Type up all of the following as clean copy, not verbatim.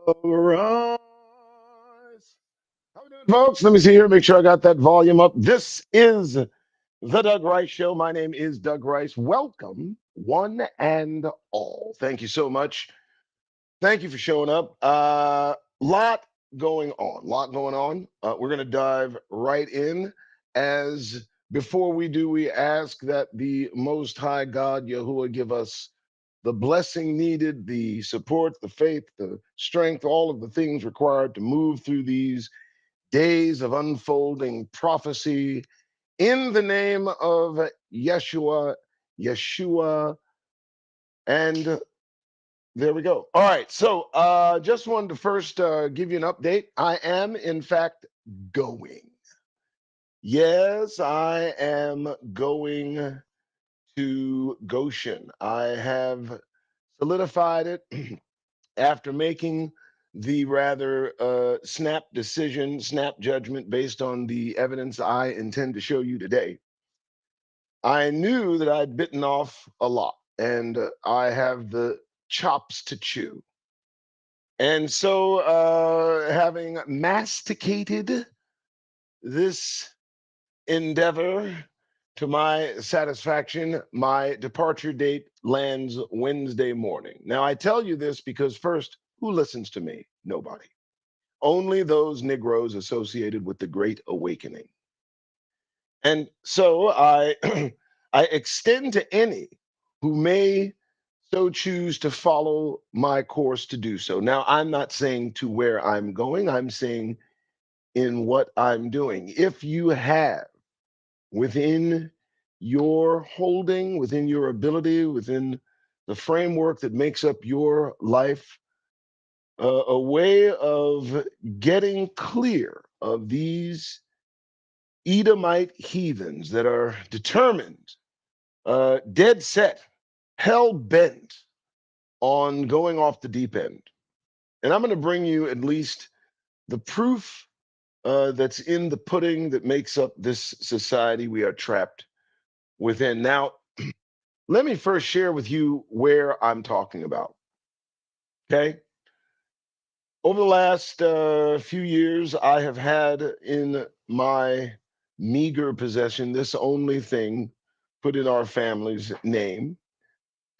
Rise. How we doing, folks? Let me see here. Make sure I got that volume up. This is the Doug Rice Show. My name is Doug Rice. Welcome, one and all. Thank you so much. Thank you for showing up. Lot going on. Lot going on. We're going to dive right in. As before we do, we ask that the Most High God, Yahuwah, give us the blessing needed, the support, the faith, the strength, all of the things required to move through these days of unfolding prophecy in the name of Yeshua, and there we go. All right, so just wanted to first give you an update. I am, in fact, going. Yes, I am going to Goshen. I have solidified it after making the rather snap judgment based on the evidence I intend to show you today. I knew that I'd bitten off a lot, and I have the chops to chew. And so, having masticated this endeavor to my satisfaction, my departure date lands Wednesday morning. Now, I tell you this because, first, who listens to me? Nobody. Only those Negroes associated with the Great Awakening. And so I, I extend to any who may so choose to follow my course to do so. Now, I'm not saying to where I'm going, I'm saying in what I'm doing. If you have within your holding, within your ability, within the framework that makes up your life, a way of getting clear of these Edomite heathens that are determined, dead set, hell bent on going off the deep end. And I'm going to bring you at least the proof that's in the pudding that makes up this society we are trapped within. Now, let me first share with you where I'm talking about. Okay. Over the last few years, I have had in my meager possession this only thing put in our family's name.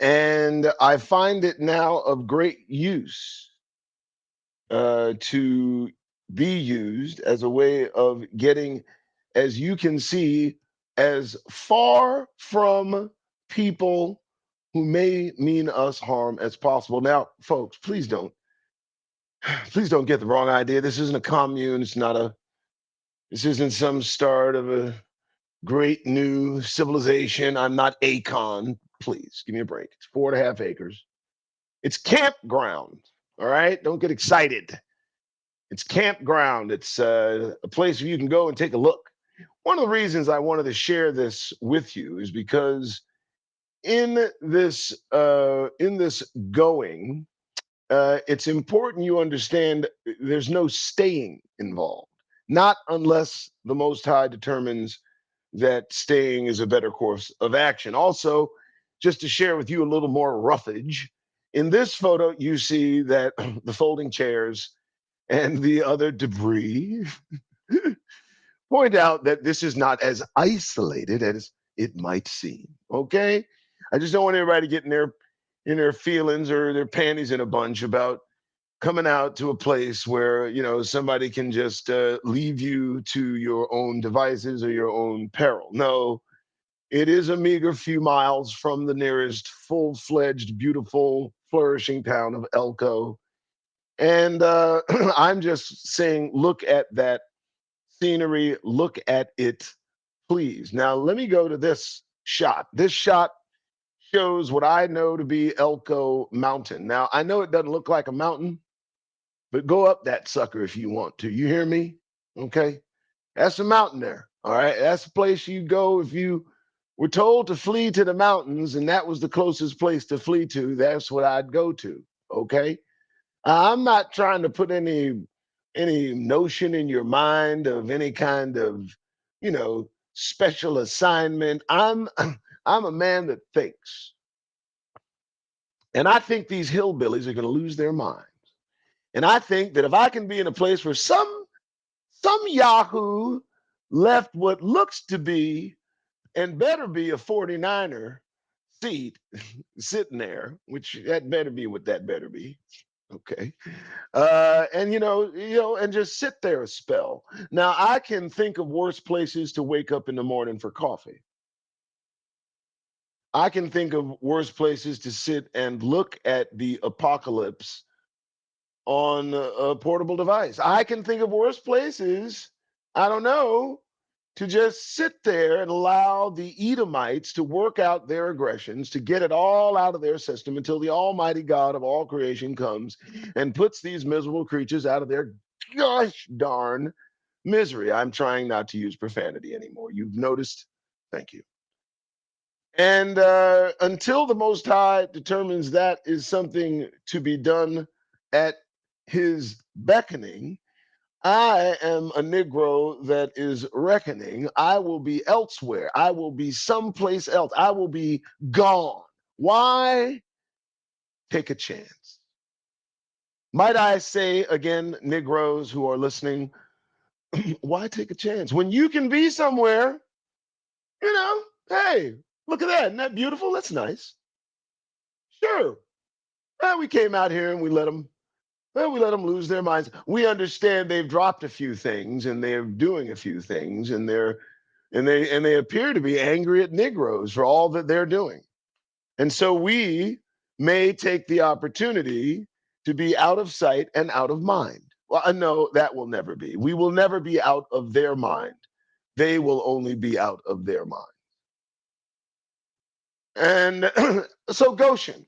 And I find it now of great use to be used as a way of getting, as you can see, as far from people who may mean us harm as possible. Now, folks, please don't get the wrong idea. This isn't a commune. This isn't some start of a great new civilization. I'm not Akon. Please give me a break. It's 4.5 acres. It's campground. All right. Don't get excited. It's campground. It's a place where you can go and take a look. One of the reasons I wanted to share this with you is because in this going, it's important you understand there's no staying involved. Not unless the Most High determines that staying is a better course of action. Also, just to share with you a little more roughage, in this photo, you see that the folding chairs and the other debris point out that this is not as isolated as it might seem. Okay, I just don't want everybody getting their feelings or their panties in a bunch about coming out to a place where somebody can just leave you to your own devices or your own peril. No, it is a meager few miles from the nearest full-fledged, beautiful, flourishing town of Elko. And I'm just saying, look at that scenery, look at it, please. Now, let me go to this shot. This shot shows what I know to be Elko Mountain. Now, I know it doesn't look like a mountain, but go up that sucker if you want to. You hear me? Okay. That's a mountain there. All right. That's the place you go if you were told to flee to the mountains, and that was the closest place to flee to. That's what I'd go to. Okay. I'm not trying to put any notion in your mind of any kind of, special assignment. I'm a man that thinks. And I think these hillbillies are going to lose their minds. And I think that if I can be in a place where some Yahoo left what looks to be and better be a 49er seat sitting there, which that better be what that better be. Okay. And and just sit there a spell. Now I can think of worse places to wake up in the morning for coffee. I can think of worse places to sit and look at the apocalypse on a portable device. I can think of worse places, I don't know, to just sit there and allow the Edomites to work out their aggressions, to get it all out of their system until the Almighty God of all creation comes and puts these miserable creatures out of their gosh darn misery. I'm trying not to use profanity anymore. You've noticed? Thank you. And until the Most High determines that is something to be done at his beckoning, I am a Negro that is reckoning. I will be elsewhere. I will be someplace else. I will be gone. Why take a chance? Might I say again, Negroes who are listening, why take a chance? When you can be somewhere, hey, look at that. Isn't that beautiful? That's nice. Sure. We came out here and we let them lose their minds. We understand they've dropped a few things and they're doing a few things and they appear to be angry at Negroes for all that they're doing. And so we may take the opportunity to be out of sight and out of mind. Well, no, that will never be. We will never be out of their mind. They will only be out of their mind. And so Goshen,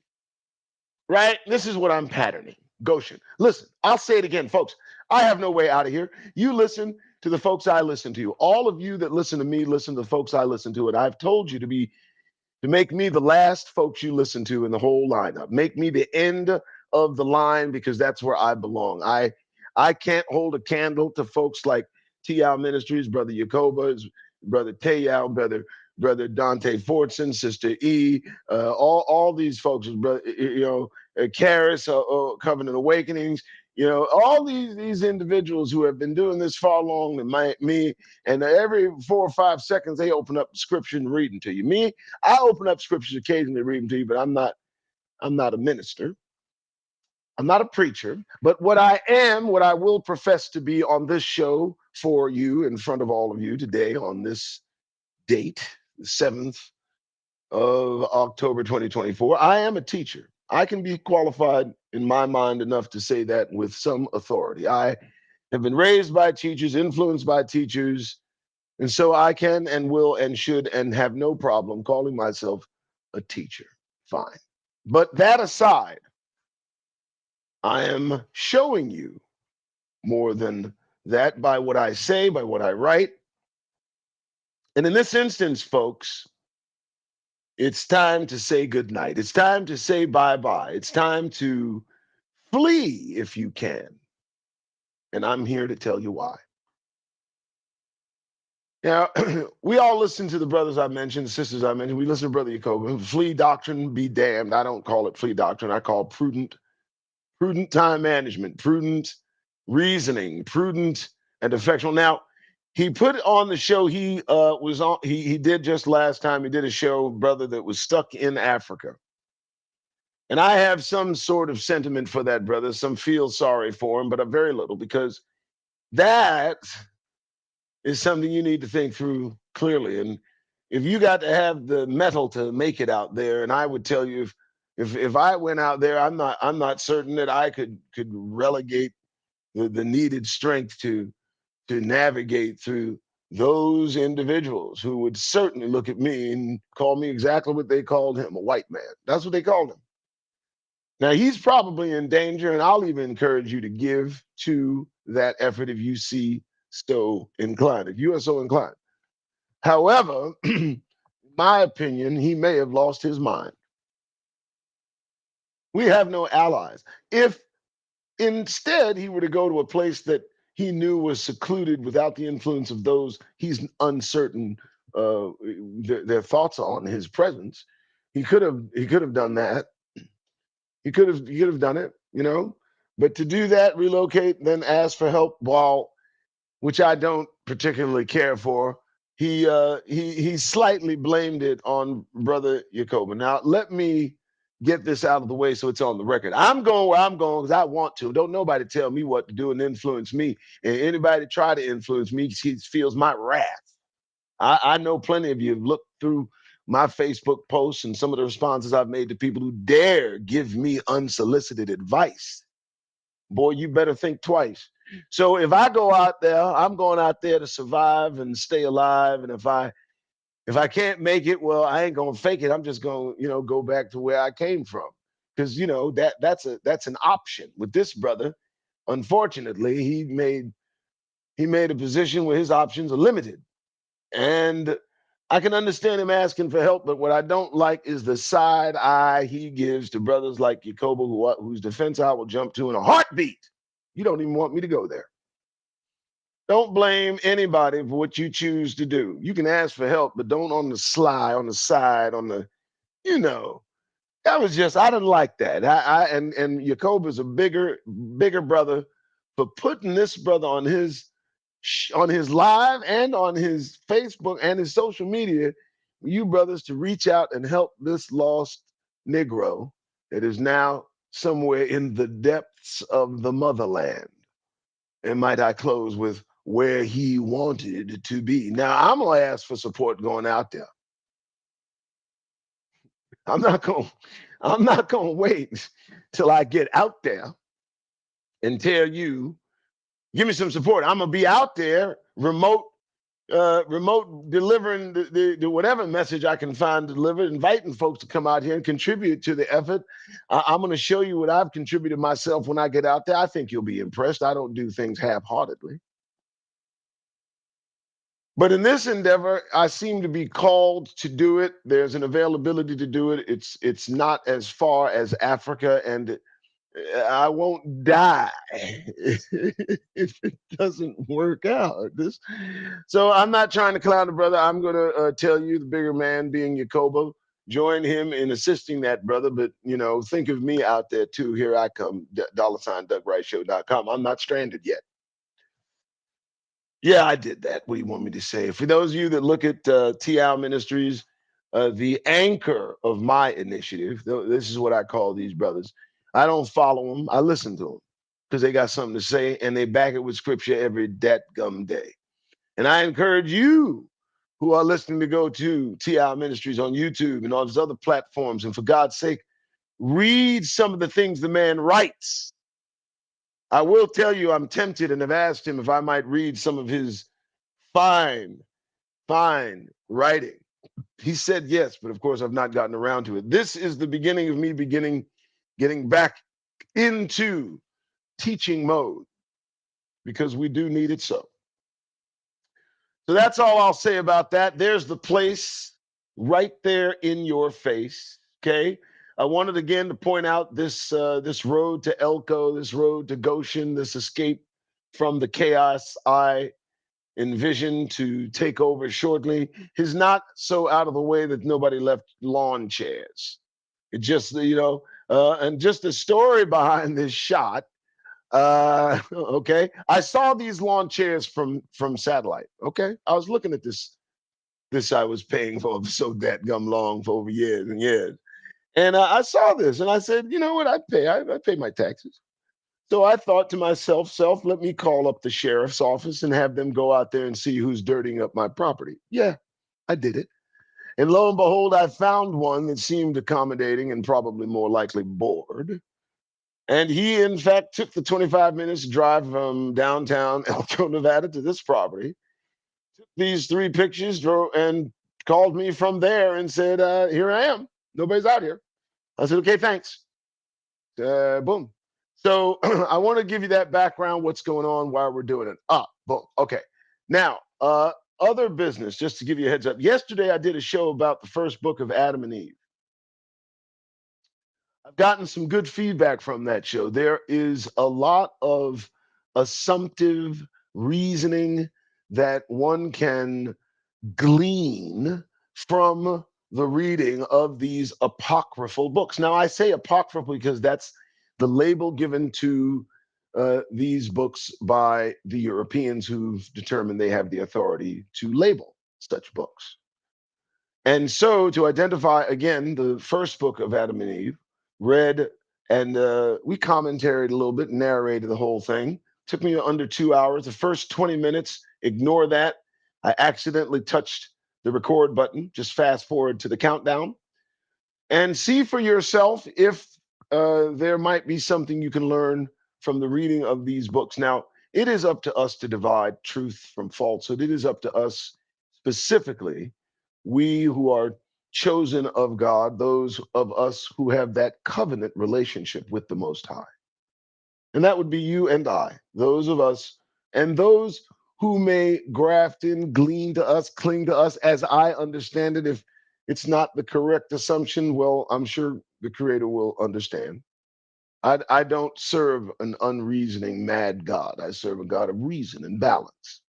right? This is what I'm patterning. Goshen. Listen, I'll say it again, folks. I have no way out of here. You listen to the folks I listen to. All of you that listen to me, listen to the folks I listen to. And I've told you to make me the last folks you listen to in the whole lineup. Make me the end of the line because that's where I belong. I can't hold a candle to folks like T.L. Ministries, Brother Yacoba, Brother Tayal, Brother Dante Fortson, Sister E, all these folks, brother, Karis, Covenant Awakenings, all these individuals who have been doing this far longer than me, and every 4 or 5 seconds they open up scripture and reading to you. Me, I open up scriptures occasionally reading to you, but I'm not a minister. I'm not a preacher, but what I will profess to be on this show for you in front of all of you today on this date, the 7th of October 2024. I am a teacher. I can be qualified in my mind enough to say that with some authority. I have been raised by teachers, influenced by teachers, and so I can and will and should and have no problem calling myself a teacher. Fine. But that aside, I am showing you more than that by what I say, by what I write. And in this instance, folks, it's time to say goodnight. It's time to say bye-bye. It's time to flee if you can. And I'm here to tell you why. Now, we all listen to the brothers I mentioned, the sisters I mentioned. We listen to Brother Yacoba. Flee doctrine be damned. I don't call it flee doctrine. I call prudent time management, prudent reasoning, prudent and effectual. Now, he put on the show he was on. He did just last time. He did a show, brother, that was stuck in Africa. And I have some sort of sentiment for that brother, some feel sorry for him, but a very little, because that is something you need to think through clearly. And if you got to have the metal to make it out there, and I would tell you if I went out there, I'm not certain that I could relegate the needed strength to navigate through those individuals who would certainly look at me and call me exactly what they called him, a white man. That's what they called him. Now he's probably in danger, and I'll even encourage you to give to that effort if you see so inclined, if you are so inclined. However, in my opinion, he may have lost his mind. We have no allies. If instead he were to go to a place that he knew was secluded without the influence of those he's uncertain their thoughts on his presence, he could have done that. He could have done it, But to do that, relocate, then ask for help, which I don't particularly care for. He slightly blamed it on Brother Yacoba. Now let me get this out of the way so it's on the record. I'm going where I'm going because I want to. Don't nobody tell me what to do and influence me. And anybody try to influence me, he feels my wrath. I know plenty of you have looked through my Facebook posts and some of the responses I've made to people who dare give me unsolicited advice. Boy, you better think twice. So if I go out there, I'm going out there to survive and stay alive. And if I can't make it, well, I ain't gonna fake it. I'm just gonna, go back to where I came from. Because that's an option. With this brother, unfortunately, he made a position where his options are limited. And I can understand him asking for help, but what I don't like is the side eye he gives to brothers like Yacoba, whose defense I will jump to in a heartbeat. You don't even want me to go there. Don't blame anybody for what you choose to do. You can ask for help, but don't on the sly, on the side, you know. I didn't like that. And Yacoba's a bigger brother for putting this brother on his live and on his Facebook and his social media, you brothers to reach out and help this lost Negro that is now somewhere in the depths of the motherland. And might I close with where he wanted to be. Now I'm gonna ask for support going out there. I'm not gonna I'm not gonna wait till I get out there and tell you, give me some support. I'm gonna be out there remote delivering the whatever message I can find delivered, inviting folks to come out here and contribute to the effort. I'm going to show you what I've contributed myself when I get out there. I think you'll be impressed. I don't do things half-heartedly. But in this endeavor, I seem to be called to do it. There's an availability to do it. It's not as far as Africa, and I won't die if it doesn't work out. So I'm not trying to clown the brother. I'm going to tell you, the bigger man being Yacoba, join him in assisting that brother. But think of me out there too. Here I come. $DougWrightShow.com. I'm not stranded yet. Yeah, I did that. What do you want me to say? For those of you that look at TL Ministries, the anchor of my initiative, this is what I call these brothers. I don't follow them. I listen to them because they got something to say and they back it with scripture every gum day. And I encourage you who are listening to go to TL Ministries on YouTube and all these other platforms. And for God's sake, read some of the things the man writes. I will tell you, I'm tempted and have asked him if I might read some of his fine, fine writing. He said yes, but of course I've not gotten around to it. This is the beginning of me getting back into teaching mode because we do need it so. So that's all I'll say about that. There's the place right there in your face. Okay. I wanted again to point out this road to Elko, this road to Goshen, this escape from the chaos I envision to take over shortly is not so out of the way that nobody left lawn chairs. It just, and just the story behind this shot. Okay, I saw these lawn chairs from satellite. Okay, I was looking at this I was paying for so that gum long for over years and years, and I saw this and I said, you know what, I pay my taxes. So I thought to myself, let me call up the sheriff's office and have them go out there and see who's dirtying up my property. Yeah, I did it. And lo and behold, I found one that seemed accommodating and probably more likely bored. And he, in fact, took the 25 minutes drive from downtown Elko, Nevada to this property, took these 3 pictures, drove, and called me from there and said, here I am. Nobody's out here. I said, okay, thanks. Boom. So I want to give you that background, what's going on, why we're doing it. Boom. Okay. Now, other business, just to give you a heads up. Yesterday, I did a show about the first book of Adam and Eve. I've gotten some good feedback from that show. There is a lot of assumptive reasoning that one can glean from the reading of these apocryphal books. Now, I say apocryphal because that's the label given to these books by the Europeans who've determined they have the authority to label such books. And so, to identify again the first book of Adam and Eve, read and we commentaried a little bit, narrated the whole thing. Took me under 2 hours. The first 20 minutes, ignore that. I accidentally touched the record button. Just fast forward to the countdown and see for yourself if there might be something you can learn from the reading of these books. Now, it is up to us to divide truth from falsehood. It is up to us specifically, we who are chosen of God, those of us who have that covenant relationship with the Most High. And that would be you and I, those of us, and those who may graft in, glean to us, cling to us, as I understand it. If it's not the correct assumption, well, I'm sure the Creator will understand. I don't serve an unreasoning, mad God. I serve a God of reason and balance.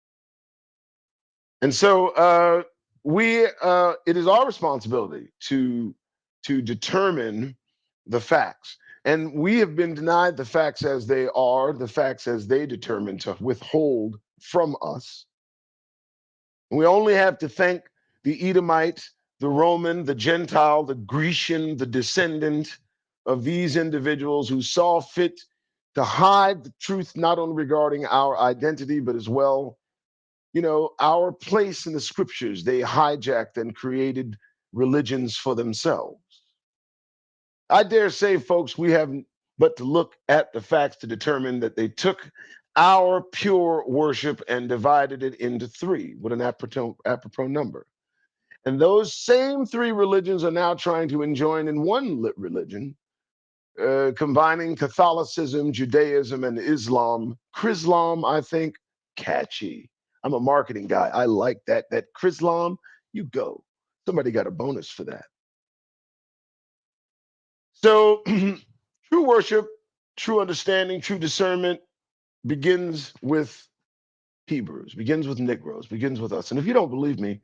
And so it is our responsibility to determine the facts. And we have been denied the facts as they are, the facts as they determine to withhold from us. We only have to thank the Edomite, the Roman, the Gentile, the Grecian, the descendant of these individuals who saw fit to hide the truth, not only regarding our identity, but as well, our place in the scriptures. They hijacked and created religions for themselves. I dare say, folks, we have but to look at the facts to determine that they took our pure worship and divided it into three with an apropos number. And those same three religions are now trying to enjoin in one religion, combining Catholicism, Judaism, and Islam. Chrislam, I think, catchy. I'm a marketing guy. I like that. That Chrislam, you go. Somebody got a bonus for that. So, true worship, true understanding, true discernment begins with Hebrews, begins with Negroes, begins with us. And if you don't believe me,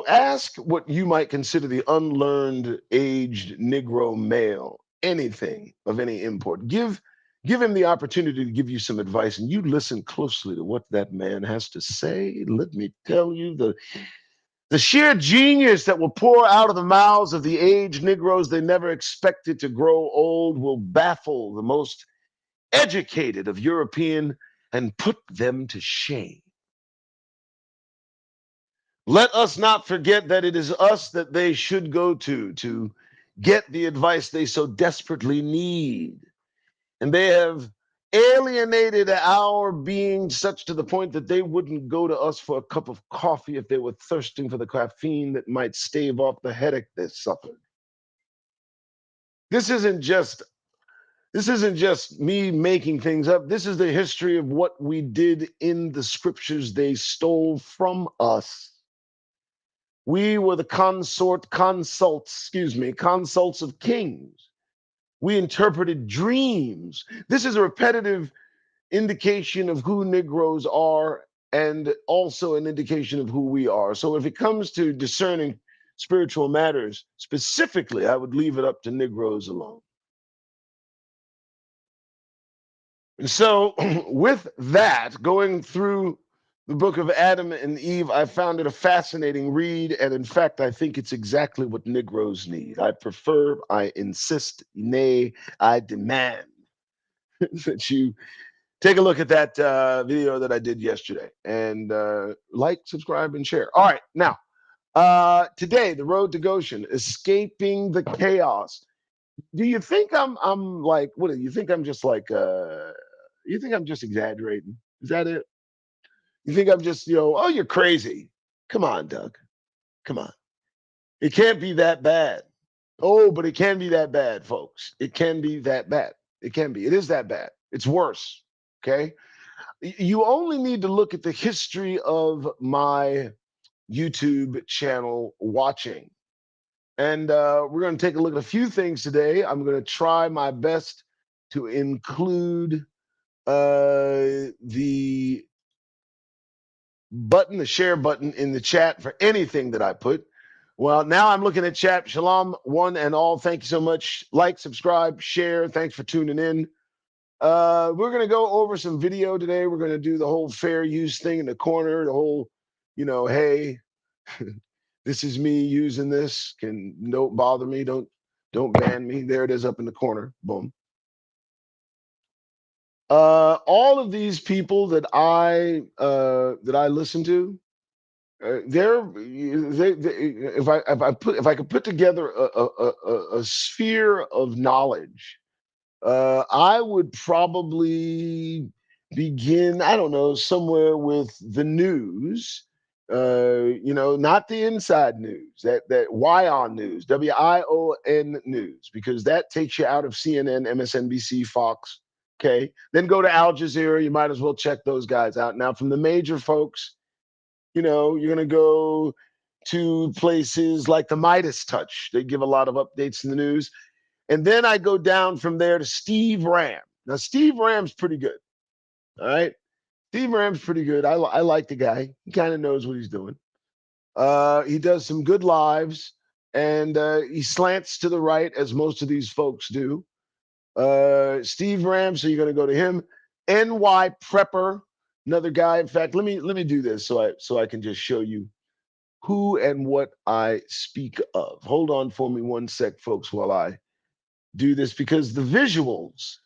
ask what you might consider the unlearned, aged Negro male anything of any import. Give him the opportunity to give you some advice, and you listen closely to what that man has to say. Let me tell you, the sheer genius that will pour out of the mouths of the aged Negroes they never expected to grow old will baffle the most educated of European and put them to shame. Let us not forget that it is us that they should go to get the advice they so desperately need. And they have alienated our being such to the point that they wouldn't go to us for a cup of coffee if they were thirsting for the caffeine that might stave off the headache they suffered. This isn't just me making things up. This is the history of what we did in the scriptures they stole from us. We were the consults of kings. We interpreted dreams. This is a repetitive indication of who Negroes are and also an indication of who we are. So if it comes to discerning spiritual matters, specifically, I would leave it up to Negroes alone. And so with that, going through the book of Adam and Eve, I found it a fascinating read. And in fact, I think it's exactly what Negroes need. I prefer, I insist, nay, I demand that you take a look at that video that I did yesterday and like, subscribe, and share. All right, now, today, the road to Goshen, escaping the chaos. Do you think I'm like, what do you think? I'm just like, you think I'm just exaggerating? Is that it? You think I'm just, oh, you're crazy. Come on, Doug. Come on. It can't be that bad. Oh, but it can be that bad, folks. It can be that bad. It can be. It is that bad. It's worse. Okay. You only need to look at the history of my YouTube channel watching. And we're going to take a look at a few things today. I'm going to try my best to include the button, the share button in the chat for anything that I put. Well, now I'm looking at chat. Shalom, one and all. Thank you so much. Like, subscribe, share. Thanks for tuning in. We're going to go over some video today. We're going to do the whole fair use thing in the corner, the whole, hey, this is me using this. Don't bother me. Don't ban me. There it is up in the corner. Boom. All of these people that I listen to, if I could put together a sphere of knowledge, I would probably begin, I don't know, somewhere with the news. Not the inside news, that WION news, WION news, because that takes you out of CNN, MSNBC, Fox. Okay, then go to Al Jazeera. You might as well check those guys out. Now, from the major folks, you're going to go to places like the Midas Touch. They give a lot of updates in the news. And then I go down from there to Steve Ram. Now, Steve Ram's pretty good. All right. Steve Ram's pretty good. I like the guy. He kind of knows what he's doing. He does some good lives, and he slants to the right, as most of these folks do. Steve Ram, so you're going to go to him. NY Prepper, another guy. In fact, let me do this so I can just show you who and what I speak of. Hold on for me one sec, folks, while I do this, because the visuals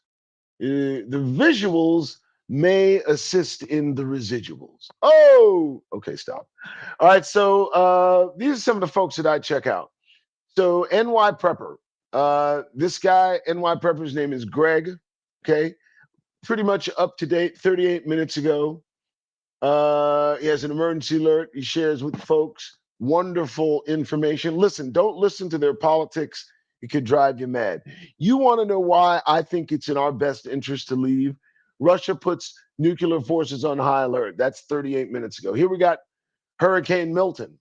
may assist in the residuals. Oh, okay, stop. All right, so these are some of the folks that I check out. So NY Prepper, this guy, NY Prepper's name is Greg. Okay, pretty much up to date. 38 minutes ago, he has an emergency alert. He shares with folks wonderful information. Listen, don't listen to their politics. It could drive you mad. You want to know why I think it's in our best interest to leave? Russia puts nuclear forces on high alert. That's 38 minutes ago. Here we got Hurricane Milton.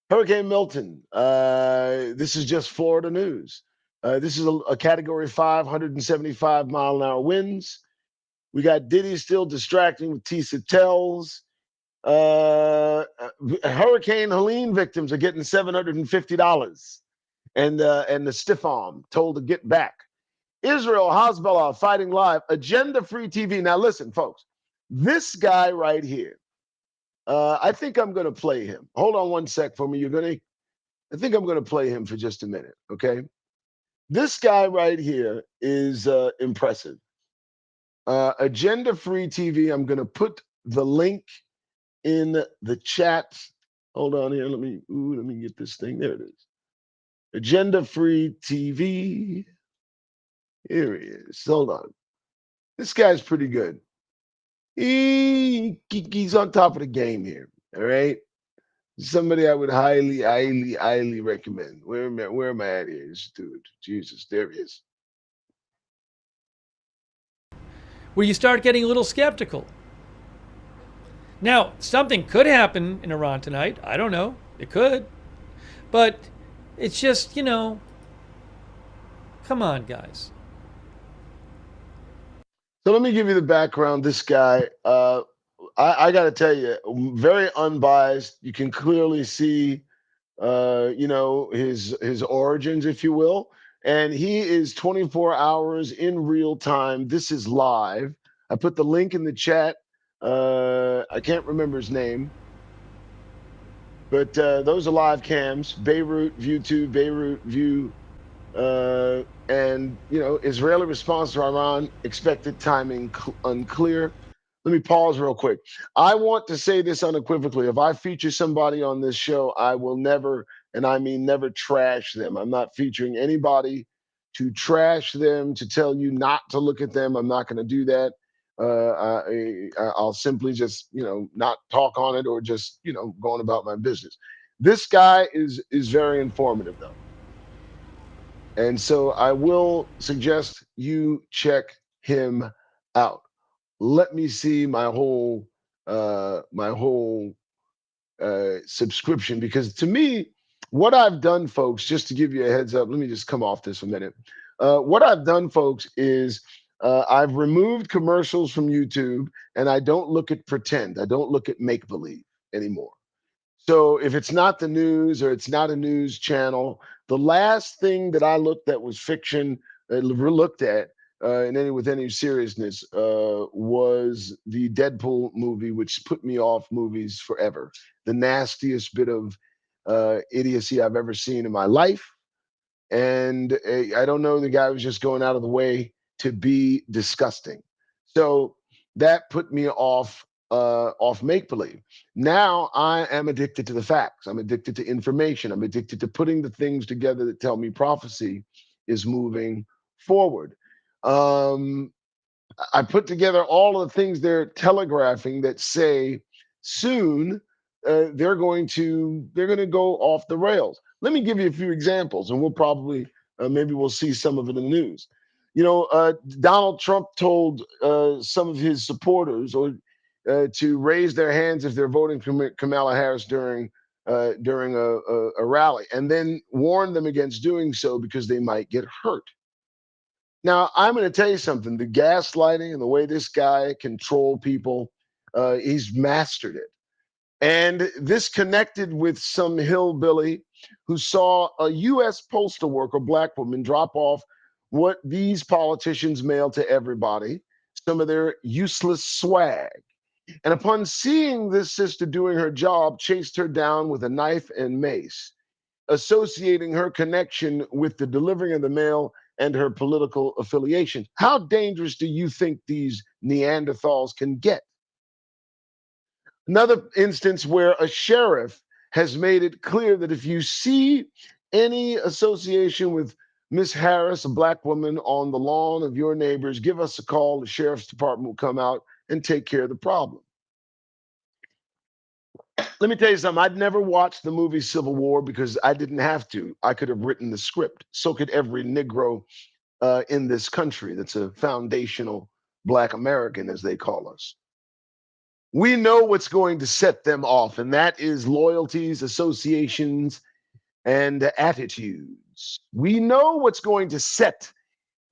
Hurricane Milton. This is just Florida news. This is a Category 5, 175-mile-an-hour winds. We got Diddy still distracting with Tisa Tells. Hurricane Helene victims are getting $750, and the stiff arm told to get back. Israel, Hezbollah fighting live. Agenda-free TV. Now listen, folks. This guy right here. I think I'm going to play him. Hold on one sec for me. I think I'm going to play him for just a minute. Okay. This guy right here is impressive. Agenda Free TV. I'm going to put the link in the chat. Hold on here. Let me get this thing. There it is. Agenda Free TV. Here he is. Hold on. This guy's pretty good. He's on top of the game here. All right. Somebody I would highly recommend. Where am I at here? This dude. Jesus, there he is. Where you start getting a little skeptical. Now, something could happen in Iran tonight. I don't know. It could. But it's just, come on, guys. So let me give you the background. This guy, I got to tell you, very unbiased. You can clearly see, his origins, if you will. And he is 24 hours in real time. This is live. I put the link in the chat. I can't remember his name, but those are live cams. Beirut View 2, Beirut View, and Israeli response to Iran, expected timing unclear. Let me pause real quick. I want to say this unequivocally. If I feature somebody on this show, I will never, and I mean never, trash them. I'm not featuring anybody to trash them, to tell you not to look at them. I'm not going to do that. I'll simply just, not talk on it, or just, going about my business. This guy is very informative, though. And so I will suggest you check him out. Let me see my whole subscription, because to me, what I've done, folks, just to give you a heads up, let me just come off this a minute. What I've done, folks, is I've removed commercials from YouTube, and I don't look at pretend. I don't look at make believe anymore. So if it's not the news or it's not a news channel, the last thing that I looked at was fiction, looked at in any with any seriousness was the Deadpool movie, which put me off movies forever. The nastiest bit of idiocy I've ever seen in my life. And I don't know, the guy was just going out of the way to be disgusting. So that put me off make believe. Now I am addicted to the facts. I'm addicted to information. I'm addicted to putting the things together that tell me prophecy is moving forward. Um, I put together all of the things they're telegraphing that say soon they're going to go off the rails. Let me give you a few examples, and we'll probably maybe we'll see some of it in the news. Donald Trump told some of his supporters or to raise their hands if they're voting for Kamala Harris during a rally, and then warned them against doing so because they might get hurt. Now, I'm going to tell you something. The gaslighting and the way this guy control people, he's mastered it. And this connected with some hillbilly who saw a U.S. postal worker, black woman, drop off what these politicians mail to everybody, some of their useless swag. And upon seeing this sister doing her job, chased her down with a knife and mace, associating her connection with the delivering of the mail and her political affiliation. How dangerous do you think these Neanderthals can get? Another instance where a sheriff has made it clear that if you see any association with Miss Harris, a black woman, on the lawn of your neighbors, give us a call. The sheriff's department will come out and take care of the problem. Let me tell you something. I'd never watched the movie Civil War because I didn't have to. I could have written the script. So could every Negro in this country that's a foundational Black American, as they call us. We know what's going to set them off, and that is loyalties, associations, and attitudes. We know what's going to set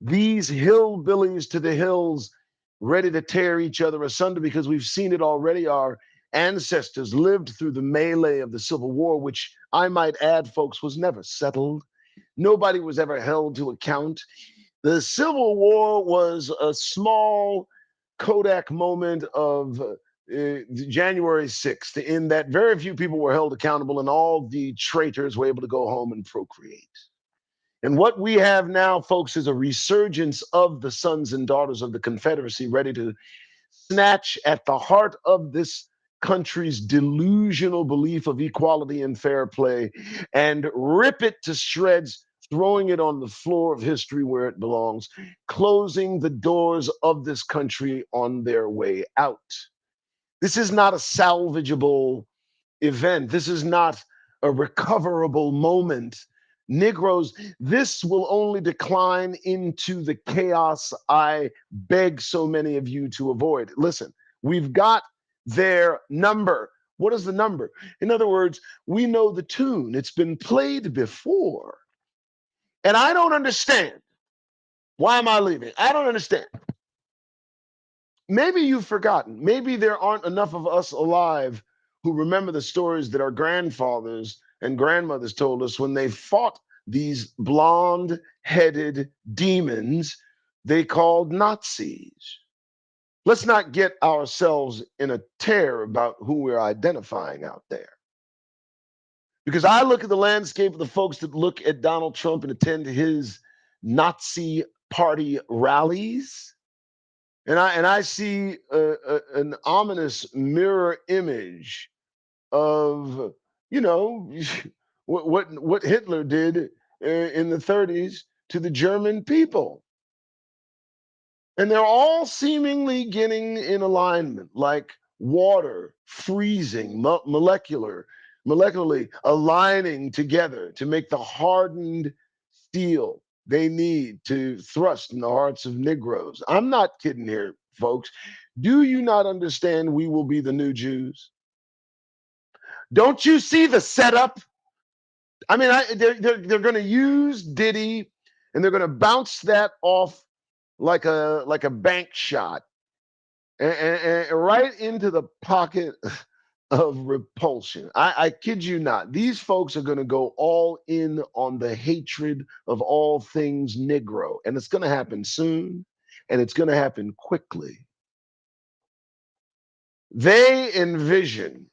these hillbillies to the hills, ready to tear each other asunder, because we've seen it already. Our ancestors lived through the melee of the Civil War, which I might add, folks, was never settled. Nobody was ever held to account. The Civil War was a small Kodak moment of January 6th, in that very few people were held accountable and all the traitors were able to go home and procreate. And what we have now, folks, is a resurgence of the sons and daughters of the Confederacy ready to snatch at the heart of this country's delusional belief of equality and fair play and rip it to shreds, throwing it on the floor of history where it belongs, closing the doors of this country on their way out. This is not a salvageable event. This is not a recoverable moment. Negroes, this will only decline into the chaos I beg so many of you to avoid. Listen, we've got their number. What is the number? In other words, we know the tune. It's been played before. And I don't understand. Why am I leaving? I don't understand. Maybe you've forgotten. Maybe there aren't enough of us alive who remember the stories that our grandfathers and grandmothers told us when they fought these blonde headed demons they called Nazis. Let's not get ourselves in a tear about who we're identifying out there. Because I look at the landscape of the folks that look at Donald Trump and attend his Nazi party rallies, and I see an ominous mirror image of, you know, what Hitler did in the 30s to the German people. And they're all seemingly getting in alignment, like water freezing, molecularly aligning together to make the hardened steel they need to thrust in the hearts of Negroes. I'm not kidding here, folks. Do you not understand we will be the new Jews? Don't you see the setup? I mean, they're going to use Diddy, and they're going to bounce that off like a bank shot, and right into the pocket of repulsion. I kid you not. These folks are going to go all in on the hatred of all things Negro. And it's going to happen soon, and it's going to happen quickly. They envision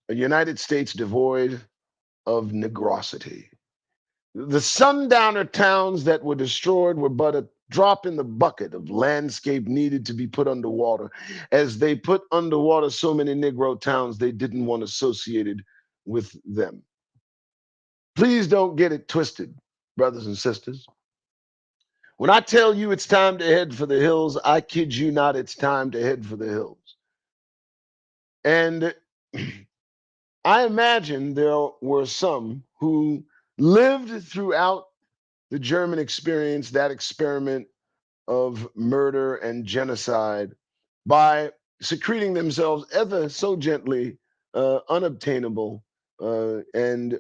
a United States devoid of negrosity. The sundowner towns that were destroyed were but a drop in the bucket of landscape needed to be put underwater, as they put underwater so many Negro towns they didn't want associated with them. Please don't get it twisted, brothers and sisters. When I tell you it's time to head for the hills, I kid you not, it's time to head for the hills. And I imagine there were some who lived throughout the German experience, that experiment of murder and genocide, by secreting themselves ever so gently, unobtainable, and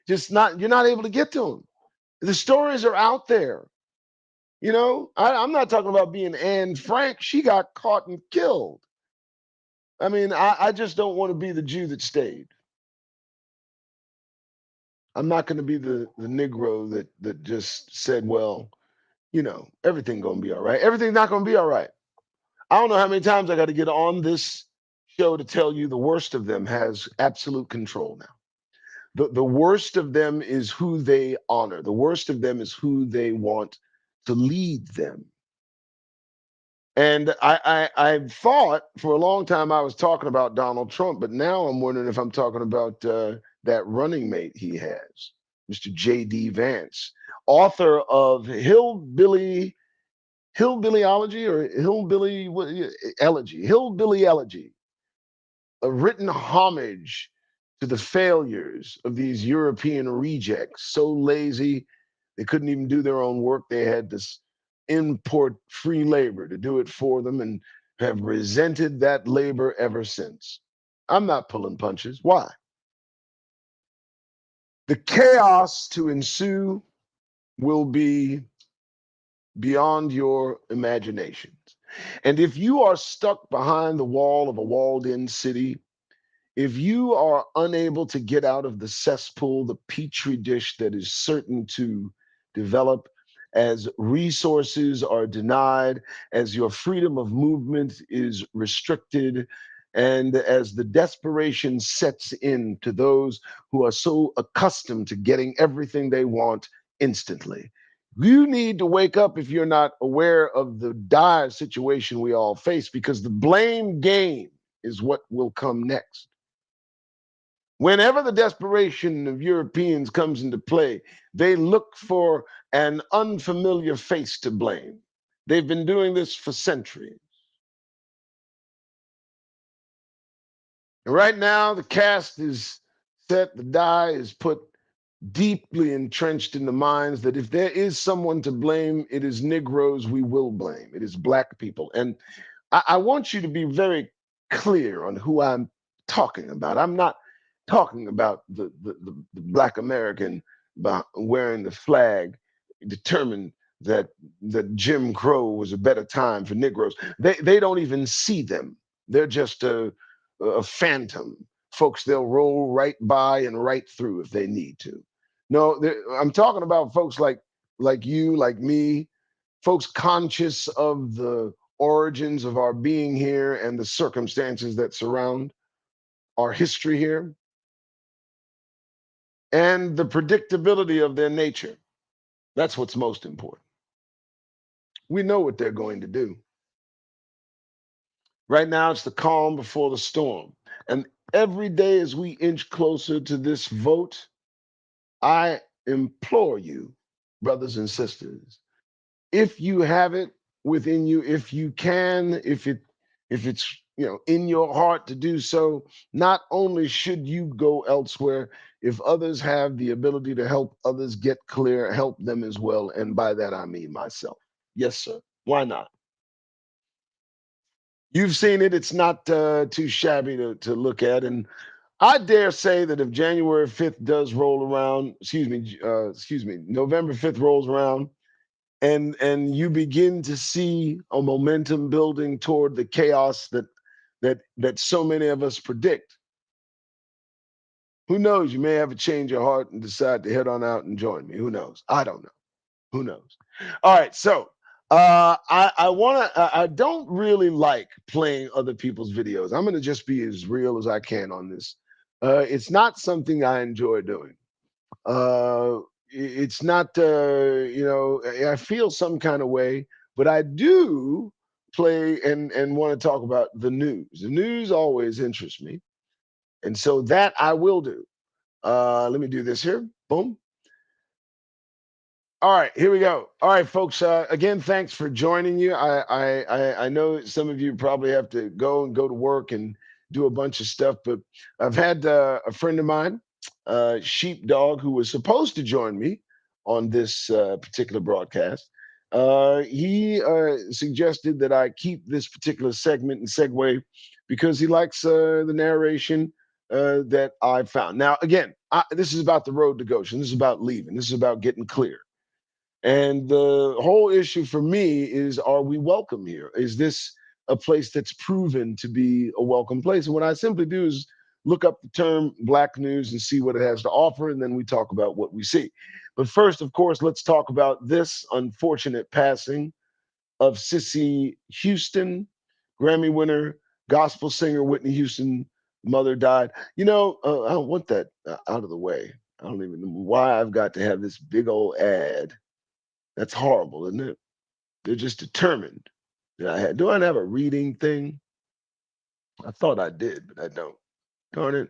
just not, you're not able to get to them. The stories are out there. You know, I'm not talking about being Anne Frank. She got caught and killed. I mean, I just don't want to be the Jew that stayed. I'm not going to be the Negro that just said, well, you know, everything gonna be all right. Everything's not gonna be all right. I don't know how many times I got to get on this show to tell you the worst of them has absolute control now. The worst of them is who they honor. The worst of them is who they want to lead them. And I thought for a long time I was talking about Donald Trump, but now I'm wondering if I'm talking about that running mate he has, Mr. J.D. Vance, author of Hillbillyology or Hillbilly Elegy, a written homage to the failures of these European rejects, so lazy they couldn't even do their own work. They had this import free labor to do it for them and have resented that labor ever since. I'm not pulling punches. Why? The chaos to ensue will be beyond your imaginations. And if you are stuck behind the wall of a walled in city, if you are unable to get out of the cesspool, the petri dish that is certain to develop, as resources are denied, as your freedom of movement is restricted, and as the desperation sets in to those who are so accustomed to getting everything they want instantly. You need to wake up if you're not aware of the dire situation we all face, because the blame game is what will come next. Whenever the desperation of Europeans comes into play, they look for an unfamiliar face to blame. They've been doing this for centuries. And right now, the cast is set, the die is put deeply entrenched in the minds that if there is someone to blame, it is Negroes we will blame. It is Black people. And I want you to be very clear on who I'm talking about. I'm not talking about the Black American wearing the flag, determined that Jim Crow was a better time for Negroes. They don't even see them. They're just a phantom. Folks, they'll roll right by and right through if they need to. No, I'm talking about folks like you, like me, folks conscious of the origins of our being here and the circumstances that surround our history here and the predictability of their nature. That's what's most important. We know what they're going to do. Right now, it's the calm before the storm. And every day as we inch closer to this vote, I implore you, brothers and sisters, if you have it within you, if you can, if it's in your heart to do so, not only should you go elsewhere, if others have the ability to help others get clear, help them as well. And by that I mean myself. Yes, sir. Why not? You've seen it. It's not too shabby to look at. And I dare say that if January 5th does roll around, November 5th rolls around, and you begin to see a momentum building toward the chaos that that so many of us predict. Who knows? You may have a change of heart and decide to head on out and join me. Who knows? I don't know. Who knows? All right, so I want to. I don't really like playing other people's videos. I'm going to just be as real as I can on this. It's not something I enjoy doing. Uh, it's not. I feel some kind of way, but I do play and want to talk about the news. The news always interests me, and so that I will do. Let me do this here. Boom. All right, here we go. All right, folks. Again, thanks for joining you. I know some of you probably have to go to work and do a bunch of stuff, but I've had a friend of mine, Sheepdog, who was supposed to join me on this particular broadcast. He suggested that I keep this particular segment and segue because he likes the narration that I found. Now, again, this is about the road to Goshen. This is about leaving. This is about getting clear. And the whole issue for me is, are we welcome here? Is this a place that's proven to be a welcome place? And what I simply do is look up the term black news and see what it has to offer, and then we talk about what we see. But first, of course, let's talk about this unfortunate passing of Cissy Houston, Grammy winner, gospel singer Whitney Houston. Mother died. I don't want that out of the way. I don't even know why I've got to have this big old ad. That's horrible, isn't it? They're just determined. Do I have a reading thing? I thought I did, but I don't. Darn it.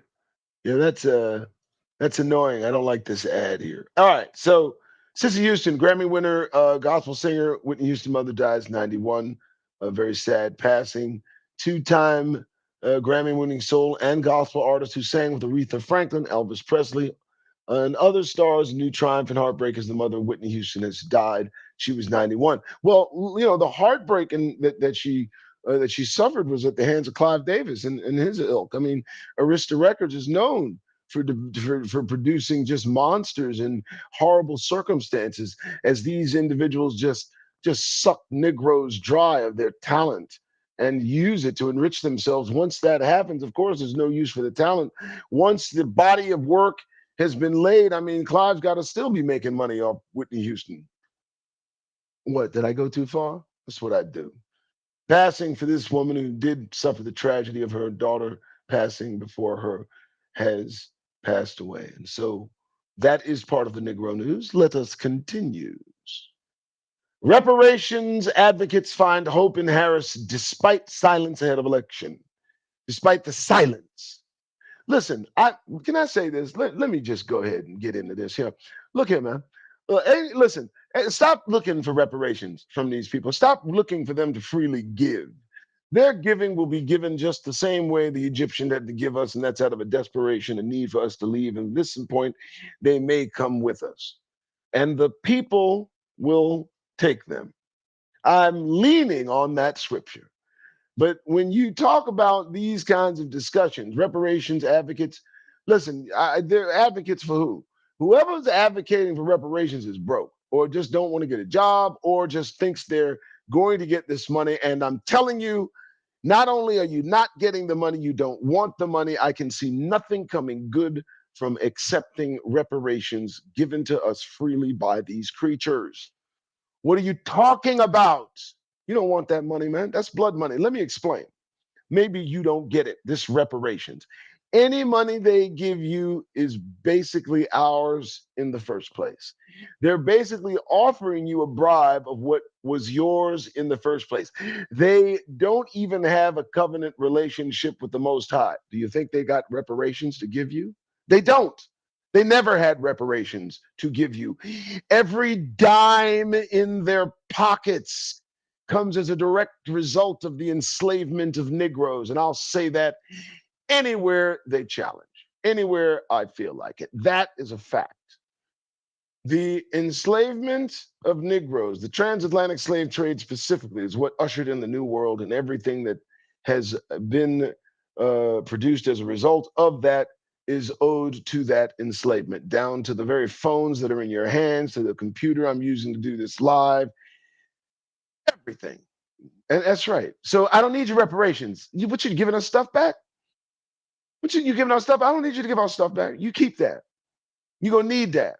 Yeah, that's annoying. I don't like this ad here. All right. So Cissy Houston, Grammy winner, gospel singer, Whitney Houston mother dies 91. A very sad passing. Two-time Grammy winning soul and gospel artist who sang with Aretha Franklin, Elvis Presley, and other stars, new triumph and heartbreak as the mother of Whitney Houston has died. She was 91. Well, the heartbreak that she suffered was at the hands of Clive Davis and his ilk. I mean, Arista Records is known for producing just monsters in horrible circumstances as these individuals just suck Negroes dry of their talent and use it to enrich themselves. Once that happens, of course, there's no use for the talent. Once the body of work has been laid, I mean, Clive's got to still be making money off Whitney Houston. What, did I go too far? That's what I do. Passing for this woman who did suffer the tragedy of her daughter passing before her has passed away. And so that is part of the Negro News. Let us continue. Reparations advocates find hope in Harris despite silence ahead of election. Despite the silence. Listen, can I say this? Let me just go ahead and get into this here. Look here, man. Hey, listen, stop looking for reparations from these people. Stop looking for them to freely give. Their giving will be given just the same way the Egyptian had to give us, and that's out of a desperation, a need for us to leave. And at this point, they may come with us. And the people will take them. I'm leaning on that scripture. But when you talk about these kinds of discussions, reparations advocates, listen, they're advocates for who? Whoever's advocating for reparations is broke or just don't want to get a job or just thinks they're going to get this money. And I'm telling you, not only are you not getting the money, you don't want the money. I can see nothing coming good from accepting reparations given to us freely by these creatures. What are you talking about? You don't want that money, man. That's blood money. Let me explain. Maybe you don't get it. This reparations. Any money they give you is basically ours in the first place. They're basically offering you a bribe of what was yours in the first place. They don't even have a covenant relationship with the Most High. Do you think they got reparations to give you? They don't. They never had reparations to give you. Every dime in their pockets comes as a direct result of the enslavement of Negroes. And I'll say that anywhere they challenge, anywhere I feel like it. That is a fact. The enslavement of Negroes, the transatlantic slave trade specifically, is what ushered in the New World, and everything that has been produced as a result of that is owed to that enslavement, down to the very phones that are in your hands, to the computer I'm using to do this live, everything. And that's right. So I don't need your reparations. What you giving us stuff back? What you giving us stuff? I don't need you to give our stuff back. You keep that. You're gonna need that.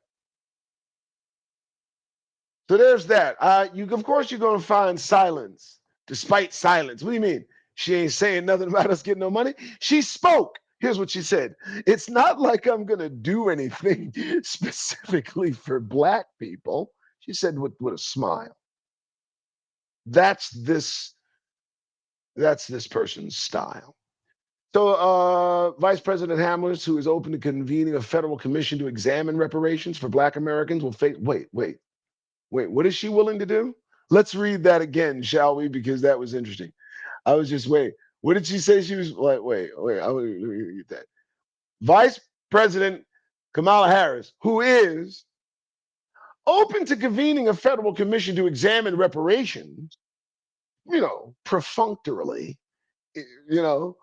So there's that. You of course you're gonna find silence, despite silence. What do you mean? She ain't saying nothing about us getting no money. She spoke. Here's what she said. It's not like I'm gonna do anything specifically for black people. She said with a smile. That's this that's this person's style. So, Vice President Hamlers, who is open to convening a federal commission to examine reparations for Black Americans, will face. Wait. What is she willing to do? Let's read that again, shall we? Because that was interesting. I was just wait. What did she say? She was like, wait. I want to get that. Vice President Kamala Harris, who is open to convening a federal commission to examine reparations, perfunctorily, you know,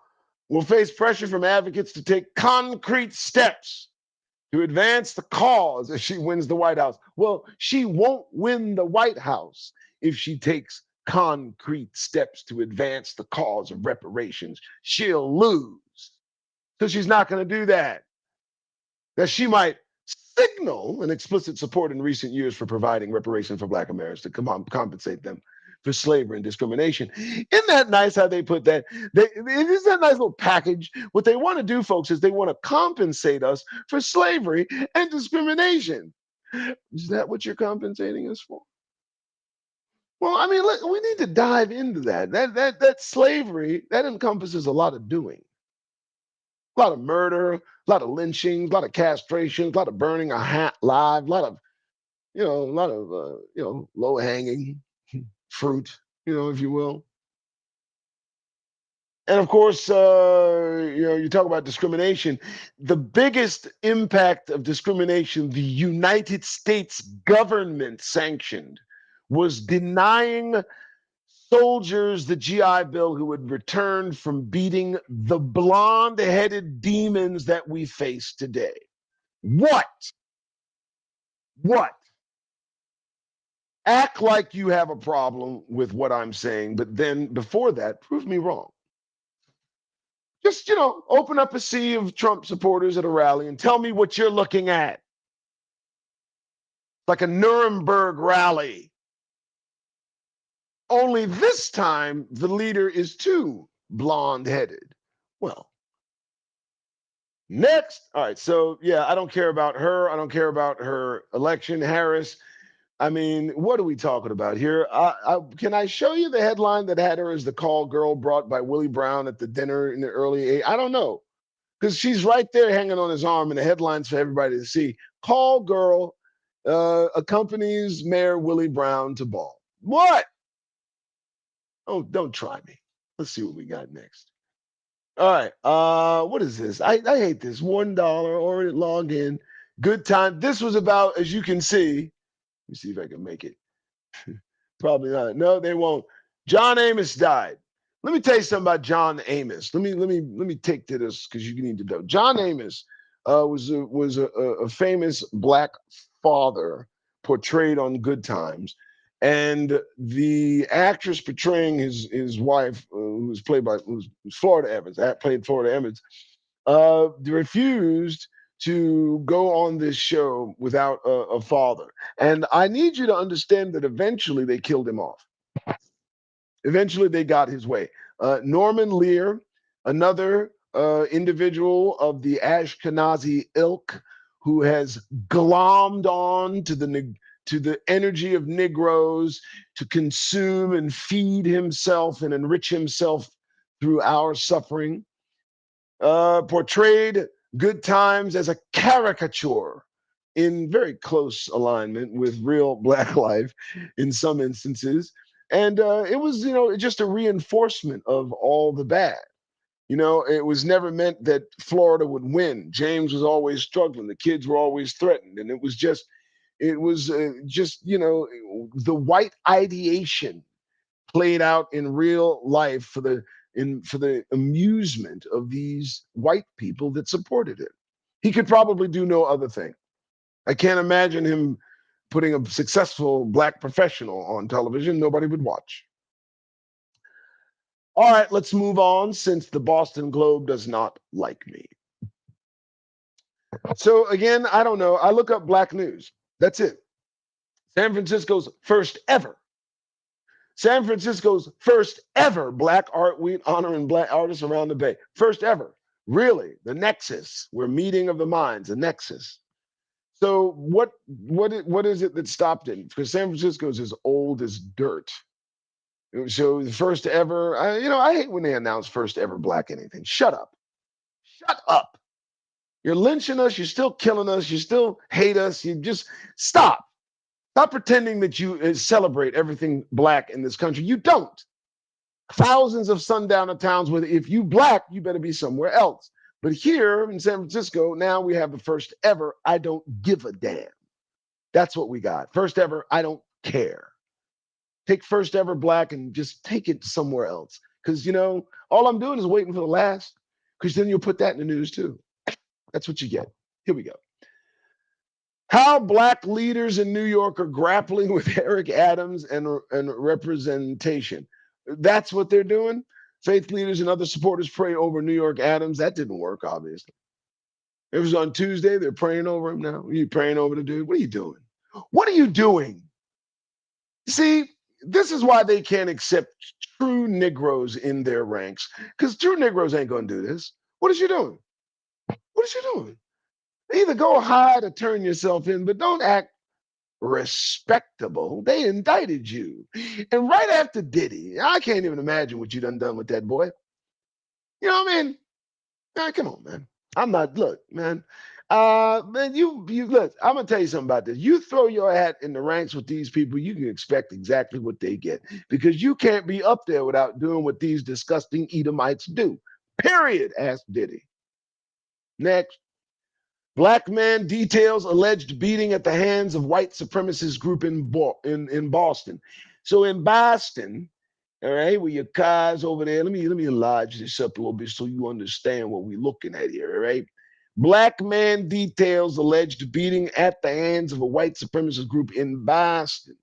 will face pressure from advocates to take concrete steps to advance the cause if she wins the White House. Well, she won't win the White House if she takes concrete steps to advance the cause of reparations. She'll lose. So she's not going to do that. That she might signal an explicit support in recent years for providing reparations for Black Americans to compensate them for slavery and discrimination. Isn't that nice how they put that? It is that nice little package. What they want to do, folks, is they want to compensate us for slavery and discrimination. Is that what you're compensating us for? Well, I mean, we need to dive into that. That slavery that encompasses a lot of doing, a lot of murder, a lot of lynchings, a lot of castrations, a lot of burning a hat live, a lot of low hanging fruit, if you will. And of course, you talk about discrimination. The biggest impact of discrimination the United States government sanctioned was denying soldiers the GI Bill who had returned from beating the blonde-headed demons that we face today. What? What? Act like you have a problem with what I'm saying, but then before that, prove me wrong. Just, open up a sea of Trump supporters at a rally and tell me what you're looking at. Like a Nuremberg rally. Only this time, the leader is too blonde-headed. Well, next. All right, so yeah, I don't care about her. I don't care about her election, Harris. I mean, what are we talking about here? Can I show you the headline that had her as the call girl brought by Willie Brown at the dinner in the early 80s? I don't know, because she's right there hanging on his arm, and the headline's for everybody to see. Call girl accompanies Mayor Willie Brown to ball. What? Oh, don't try me. Let's see what we got next. All right. What is this? I hate this. $1 or log in. Good time. This was about, as you can see. Let me see if I can make it. Probably not. No, they won't. John Amos died. Let me tell you something about John Amos. Let me take to this because you need to know. John Amos was a famous black father portrayed on Good Times, and the actress portraying his wife, who was Florida Evans, played Florida Evans, refused to go on this show without a father. And I need you to understand that eventually they killed him off. Eventually they got his way. Norman Lear, another individual of the Ashkenazi ilk who has glommed on to the energy of Negroes to consume and feed himself and enrich himself through our suffering, portrayed Good Times as a caricature in very close alignment with real black life in some instances. And it was, just a reinforcement of all the bad. It was never meant that Florida would win. James was always struggling. The kids were always threatened. And it was just, the white ideation played out in real life for the amusement of these white people that supported it. He could probably do no other thing. I can't imagine him putting a successful black professional on television. Nobody would watch. All right, let's move on since the Boston Globe does not like me. So again, I don't know. I look up black news. That's it. San Francisco's first ever. San Francisco's first ever Black Art Week honoring black artists around the Bay. First ever. Really, the nexus. We're meeting of the minds, the nexus. So what is it that stopped it? Because San Francisco is as old as dirt. So the first ever, I hate when they announce first ever black anything. Shut up. Shut up. You're lynching us. You're still killing us. You still hate us. You just stop. Stop pretending that you celebrate everything black in this country. You don't. Thousands of sundowner towns where if you black, you better be somewhere else. But here in San Francisco, now we have the first ever I don't give a damn. That's what we got. First ever I don't care. Take first ever black and just take it somewhere else. Because, all I'm doing is waiting for the last, because then you'll put that in the news too. That's what you get. Here we go. How black leaders in New York are grappling with Eric Adams and representation. That's what they're doing. Faith leaders and other supporters pray over New York Adams. That didn't work, obviously. It was on Tuesday. They're praying over him now. Are you praying over the dude? What are you doing? What are you doing? See, this is why they can't accept true Negroes in their ranks, because true Negroes ain't going to do this. What is you doing? What is you doing? Either go hide or turn yourself in, but don't act respectable. They indicted you. And right after Diddy, I can't even imagine what you done with that boy. You know what I mean? Come on, man. I'm not, look, man. Man, you look, I'm gonna tell you something about this. You throw your hat in the ranks with these people, you can expect exactly what they get. Because you can't be up there without doing what these disgusting Edomites do. Period, asked Diddy. Next. Black man details alleged beating at the hands of white supremacist group in Boston. So in Boston, all right, with your cars over there, let me enlarge this up a little bit so you understand what we're looking at here, all right? Black man details alleged beating at the hands of a white supremacist group in Boston.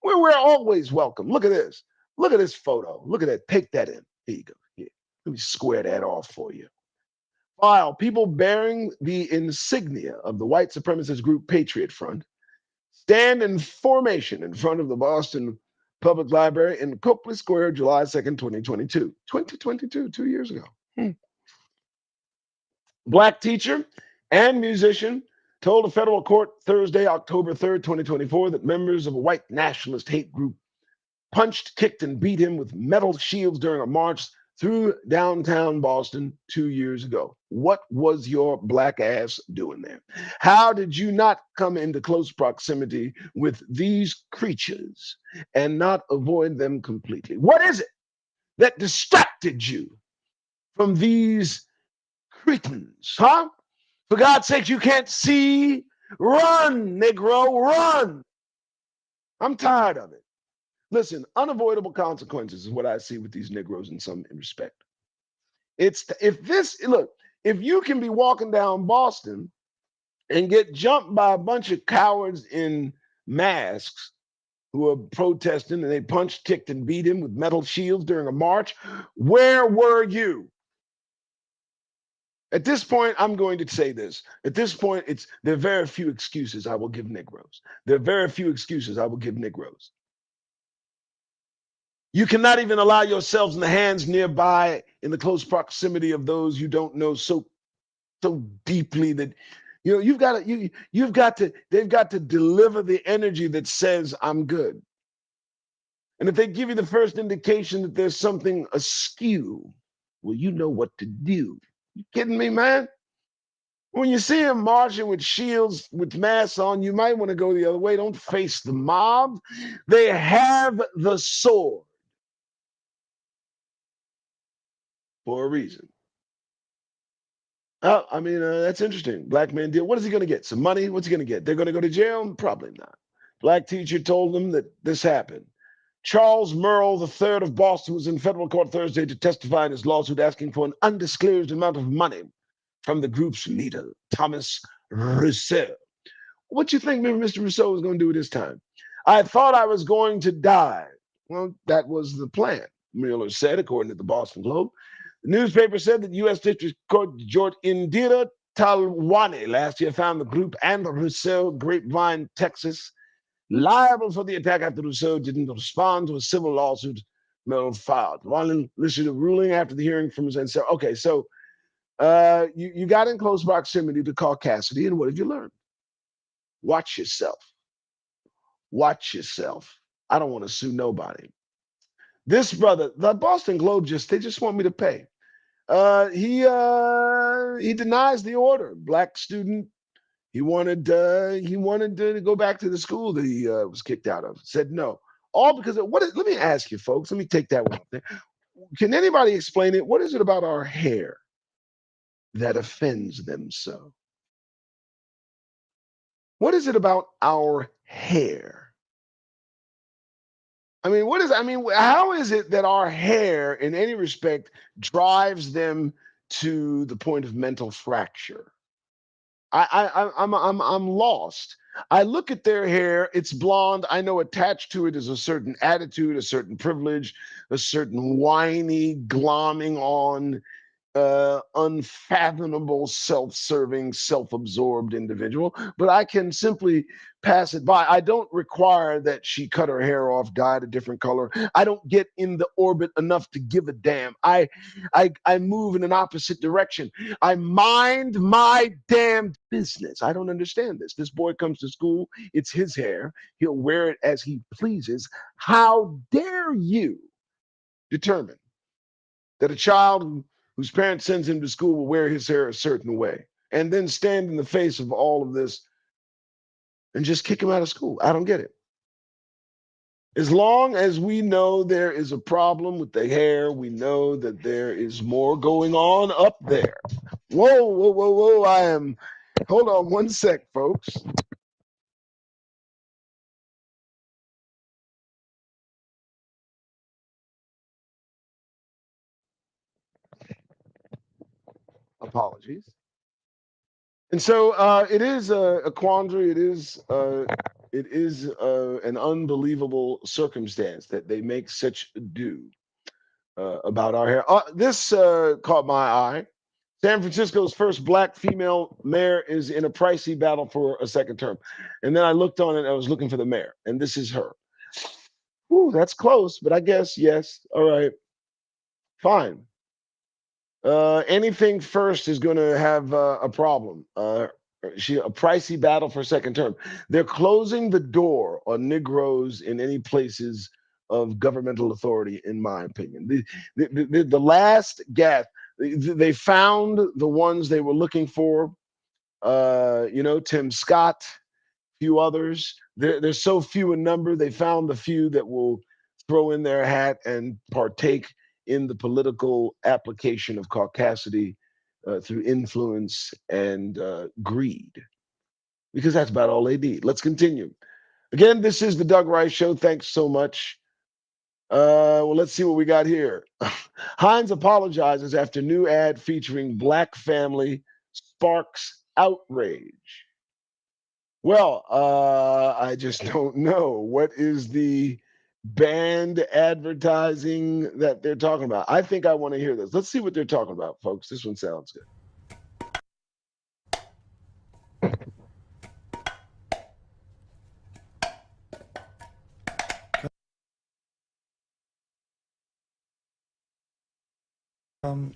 Where we're always welcome. Look at this. Look at this photo. Look at that. Take that in. Here you go. Here. Let me square that off for you. While people bearing the insignia of the white supremacist group Patriot Front stand in formation in front of the Boston Public Library in Copley Square, July 2nd, 2022. 2022, 2 years ago. Black teacher and musician told a federal court Thursday, October 3rd, 2024, that members of a white nationalist hate group punched, kicked, and beat him with metal shields during a march through downtown Boston 2 years ago. What was your black ass doing there? How did you not come into close proximity with these creatures and not avoid them completely? What is it that distracted you from these cretins, huh? For God's sake, you can't see? Run, Negro, run. I'm tired of it. Listen, unavoidable consequences is what I see with these Negroes in some respect. It's if you can be walking down Boston and get jumped by a bunch of cowards in masks who are protesting and they punched, kicked, and beat him with metal shields during a march, where were you? At this point, I'm going to say this. At this point, there are very few excuses I will give Negroes. There are very few excuses I will give Negroes. You cannot even allow yourselves in the hands nearby in the close proximity of those you don't know so deeply that they've got to deliver the energy that says I'm good. And if they give you the first indication that there's something askew, well, you know what to do. You kidding me, man? When you see them marching with shields, with masks on, you might want to go the other way. Don't face the mob. They have the sword for a reason. Oh, I mean, that's interesting. Black man deal. What is he going to get? Some money? What's he going to get? They're going to go to jail? Probably not. Black teacher told them that this happened. Charles Merle III of Boston was in federal court Thursday to testify in his lawsuit asking for an undisclosed amount of money from the group's leader, Thomas Rousseau. What you think Mr. Rousseau was going to do this time? I thought I was going to die. Well, that was the plan. Mueller said, according to the Boston Globe. The newspaper said that U.S. District Court Judge Indira Talwani last year found the group and Rousseau, Grapevine, Texas, liable for the attack after Rousseau didn't respond to a civil lawsuit Miller filed. Wallen issued a ruling after the hearing from his end. So, okay, so you got in close proximity to Caucasity, and what have you learned? Watch yourself. Watch yourself. I don't want to sue nobody. This brother, the Boston Globe, they just want me to pay. He denies the order. Black student. He wanted to go back to the school that he was kicked out of. Said no. All because of let me ask you, folks. Let me take that one up there. Can anybody explain it? What is it about our hair that offends them so? What is it about our hair? I mean, how is it that our hair, in any respect, drives them to the point of mental fracture? I'm lost. I look at their hair, it's blonde. I know attached to it is a certain attitude, a certain privilege, a certain whiny glomming on unfathomable, self-serving, self-absorbed individual, but I can simply pass it by. I don't require that she cut her hair off, dyed a different color. I don't get in the orbit enough to give a damn. I move in an opposite direction. I mind my damn business. I don't understand this. This boy comes to school, it's his hair. He'll wear it as he pleases. How dare you determine that a child whose parent sends him to school will wear his hair a certain way, and then stand in the face of all of this and just kick him out of school? I don't get it. As long as we know there is a problem with the hair, we know that there is more going on up there. Whoa, whoa, whoa, whoa. Hold on one sec, folks. Apologies. And so it is a quandary. It is an unbelievable circumstance that they make such ado about our hair. This caught my eye. San Francisco's first black female mayor is in a pricey battle for a second term. And then I looked on it. I was looking for the mayor, and this is her. Ooh, that's close, but I guess yes. All right, fine. Anything first is going to have a problem. A pricey battle for second term. They're closing the door on Negroes in any places of governmental authority, in my opinion. The last gasp, they found the ones they were looking for. Tim Scott, few others. They're so few in number. They found the few that will throw in their hat and partake in the political application of caucasity through influence and greed, because that's about all they need. Let's continue. Again, this is the Doug Rice Show. Thanks so much. Well, let's see what we got here. Heinz apologizes after new ad featuring black family sparks outrage. Well, I just don't know. What is the banned advertising that they're talking about? I think I want to hear this. Let's see what they're talking about, folks. This one sounds good.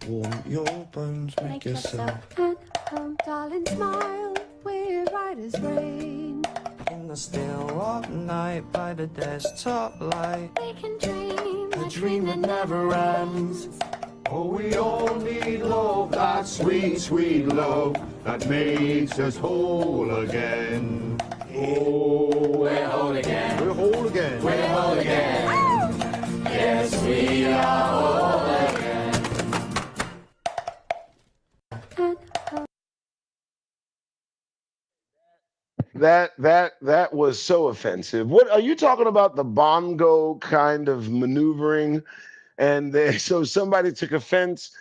Warm your bones, make yourself at home, darling, smile. We're right as rain. in the still of night by the desktop light. We can dream A dream that never ends. Oh, we all need love, that sweet, sweet love that makes us whole again. Oh, we're whole again. We're whole again. We're whole again. Yes, we are whole again. That was so offensive. What are you talking about? The bongo kind of maneuvering, and so somebody took offense.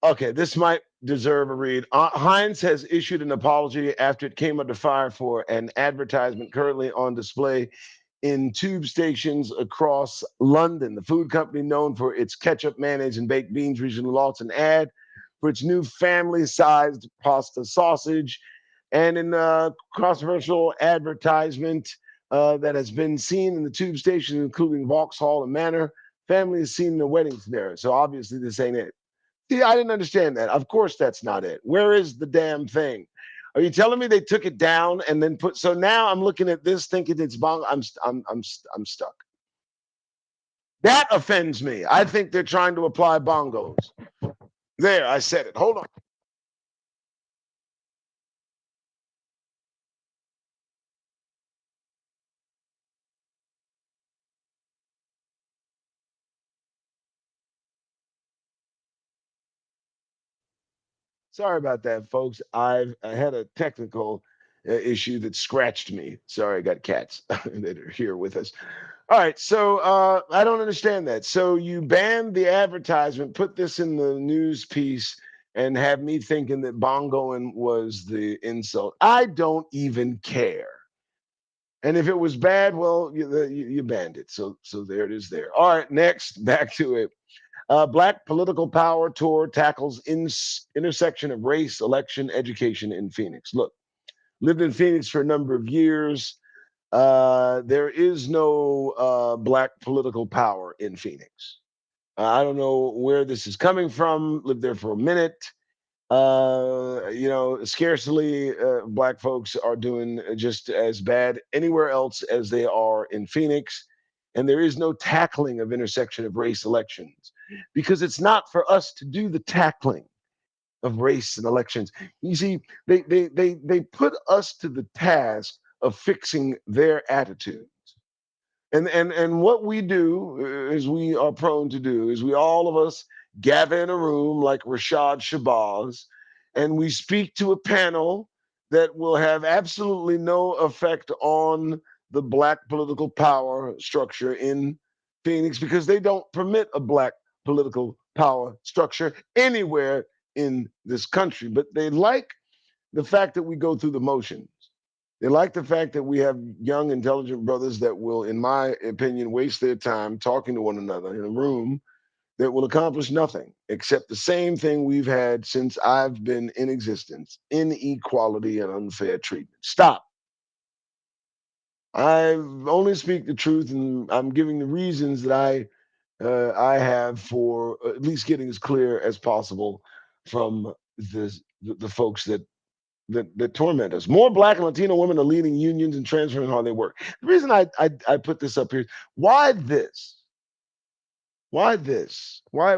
Okay, this might deserve a read. Heinz has issued an apology after it came under fire for an advertisement currently on display in tube stations across London. The food company, known for its ketchup, mayonnaise, and baked beans, recently launched an ad for its new family-sized pasta sausage, and in a controversial advertisement that has been seen in the tube stations, including Vauxhall and Manor, family is seen in the weddings there. So obviously this ain't it. See, I didn't understand that. Of course, that's not it. Where is the damn thing? Are you telling me they took it down and then put? So now I'm looking at this, thinking it's bongo. I'm stuck. That offends me. I think they're trying to apply bongos. There, I said it. Hold on. Sorry about that, folks. I had a technical issue that scratched me. Sorry, I got cats that are here with us. All right, so I don't understand that. So you banned the advertisement, put this in the news piece, and have me thinking that bongoing was the insult. I don't even care. And if it was bad, well, you banned it. So there it is. There. All right, next, back to it. Black Political Power Tour tackles intersection of race, election, education in Phoenix. Look, lived in Phoenix for a number of years. There is no black political power in Phoenix. I don't know where this is coming from. Lived there for a minute. Scarcely black folks are doing just as bad anywhere else as they are in Phoenix. And there is no tackling of intersection of race elections because it's not for us to do the tackling of race and elections. You see, they put us to the task of fixing their attitude. And what we do is we are prone to do is we all of us gather in a room like Rashad Shabazz, and we speak to a panel that will have absolutely no effect on the black political power structure in Phoenix because they don't permit a black political power structure anywhere in this country. But they like the fact that we go through the motions. They like the fact that we have young, intelligent brothers that will, in my opinion, waste their time talking to one another in a room that will accomplish nothing except the same thing we've had since I've been in existence: inequality and unfair treatment. Stop. I only speak the truth, and I'm giving the reasons that I have for at least getting as clear as possible from the folks that torment us. More Black and Latino women are leading unions and transferring how they work. The reason I put this up here, why this? Why this? Why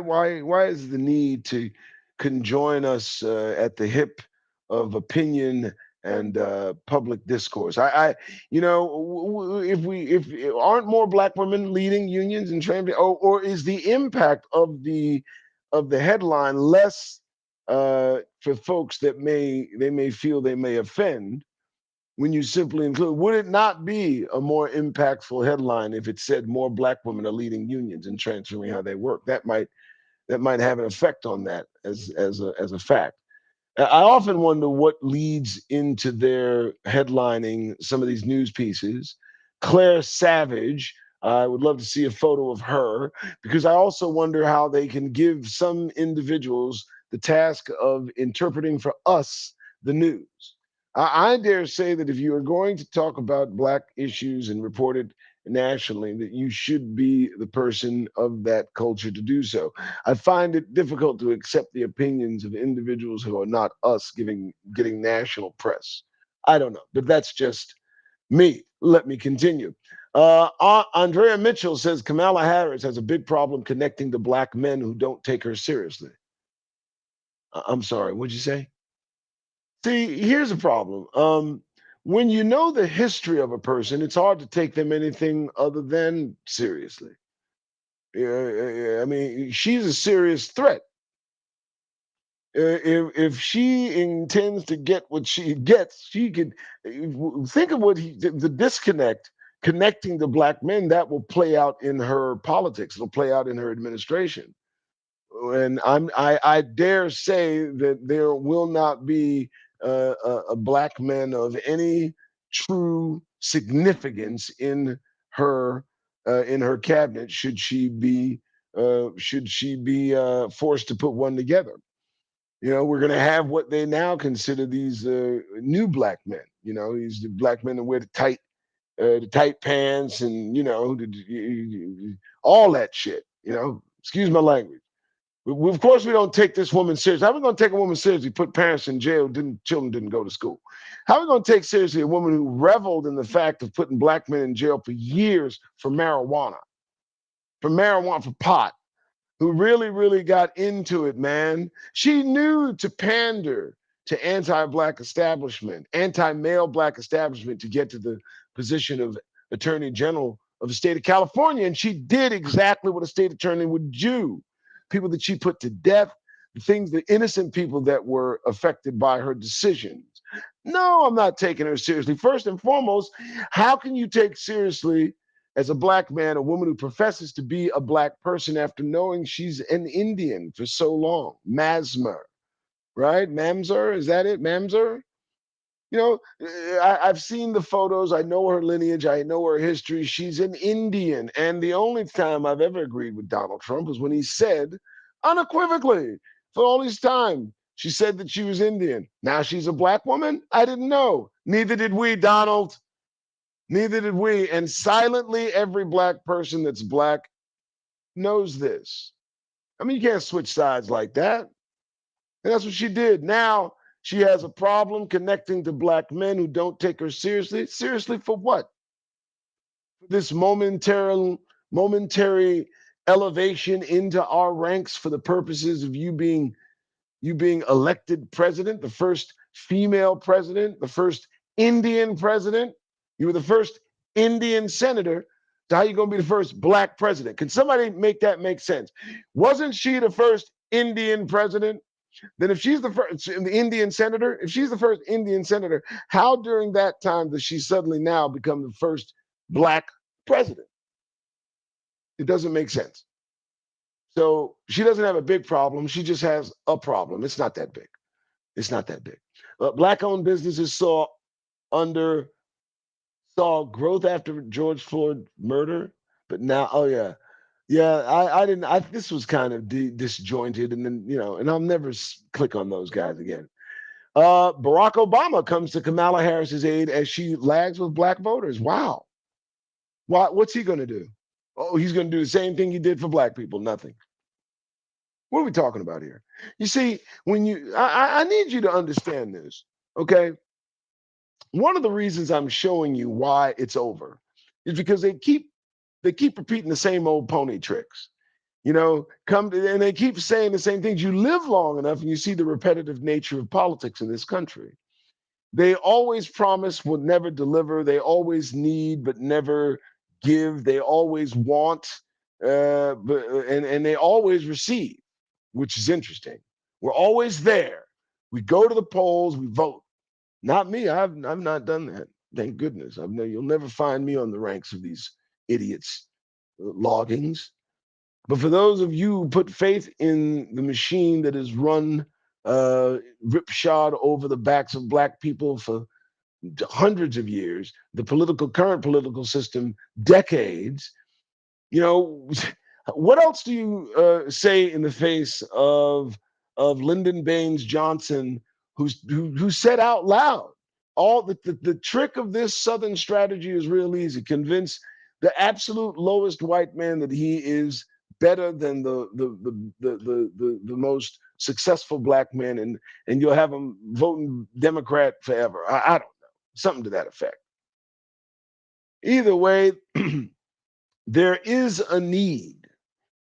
is the need to conjoin us at the hip of opinion and public discourse? If aren't more Black women leading unions and trans, or is the impact of the headline less for folks that may feel they may offend when you simply include? Would it not be a more impactful headline if it said more black women are leading unions and transferring how they work? That might have an effect on that as a fact. I often wonder what leads into their headlining some of these news pieces. Claire Savage, I would love to see a photo of her because I also wonder how they can give some individuals the task of interpreting for us the news. I dare say that if you are going to talk about Black issues and report it nationally, that you should be the person of that culture to do so. I find it difficult to accept the opinions of individuals who are not us getting national press. I don't know, but that's just me. Let me continue. Andrea Mitchell says Kamala Harris has a big problem connecting to black men who don't take her seriously. I'm sorry, what'd you say? See, here's a problem. When you know the history of a person, it's hard to take them anything other than seriously. I mean, she's a serious threat. If she intends to get what she gets, she could think of the disconnect connecting to black men that will play out in her politics. It'll play out in her administration. And I dare say that there will not be a black man of any true significance in her in her cabinet should she be forced to put one together. We're going to have what they now consider these new black men. These black men that wear the tight pants and all that shit. Excuse my language. Of course, we don't take this woman seriously. How are we going to take a woman seriously? Put parents in jail, children didn't go to school. How are we going to take seriously a woman who reveled in the fact of putting black men in jail for years for marijuana, for pot, who really, really got into it, man? She knew to pander to anti-black establishment, anti-male black establishment to get to the position of Attorney General of the state of California. And she did exactly what a state attorney would do. People that she put to death, the innocent people that were affected by her decisions. No, I'm not taking her seriously. First and foremost, how can you take seriously as a black man, a woman who professes to be a black person after knowing she's an Indian for so long? Masmer, right? Mamzer, is that it? Mamzer? I've seen the photos. I know her lineage. I know her history. She's an Indian. And the only time I've ever agreed with Donald Trump was when he said, unequivocally, for all his time, she said that she was Indian. Now she's a black woman? I didn't know. Neither did we, Donald. Neither did we. And silently, every black person that's black knows this. I mean, you can't switch sides like that. And that's what she did. Now she has a problem connecting to black men who don't take her seriously. Seriously for what? This momentary elevation into our ranks for the purposes of you being elected president, the first female president, the first Indian president. You were the first Indian senator. So how are you going to be the first black president? Can somebody make that make sense? Wasn't she the first Indian president? Then if she's the first Indian senator, if she's the first Indian senator, how during that time does she suddenly now become the first black president? It doesn't make sense. So she doesn't have a big problem. She just has a problem. It's not that big. It's not that big. Black-owned businesses saw growth after George Floyd murder, but now, oh yeah. Yeah, I didn't. This was kind of disjointed, and then and I'll never click on those guys again. Barack Obama comes to Kamala Harris's aid as she lags with black voters. Wow, what's he going to do? Oh, he's going to do the same thing he did for black people. Nothing. What are we talking about here? You see, I need you to understand this, okay? One of the reasons I'm showing you why it's over is because they keep repeating the same old pony tricks. And they keep saying the same things. You live long enough and you see the repetitive nature of politics in this country. They always promise, will never deliver. They always need, but never give. They always want, and they always receive, which is interesting. We're always there. We go to the polls, we vote. Not me. I've not done that. Thank goodness. You'll never find me on the ranks of these idiots loggings. But for those of you who put faith in the machine that has run ripshod over the backs of black people for hundreds of years, the current political system, decades, what else do you say in the face of Lyndon Baines Johnson, who said out loud, all the trick of this Southern strategy is real easy. Convince the absolute lowest white man that he is better than the most successful black man, and you'll have him voting Democrat forever. I don't know, something to that effect. Either way, there is a need.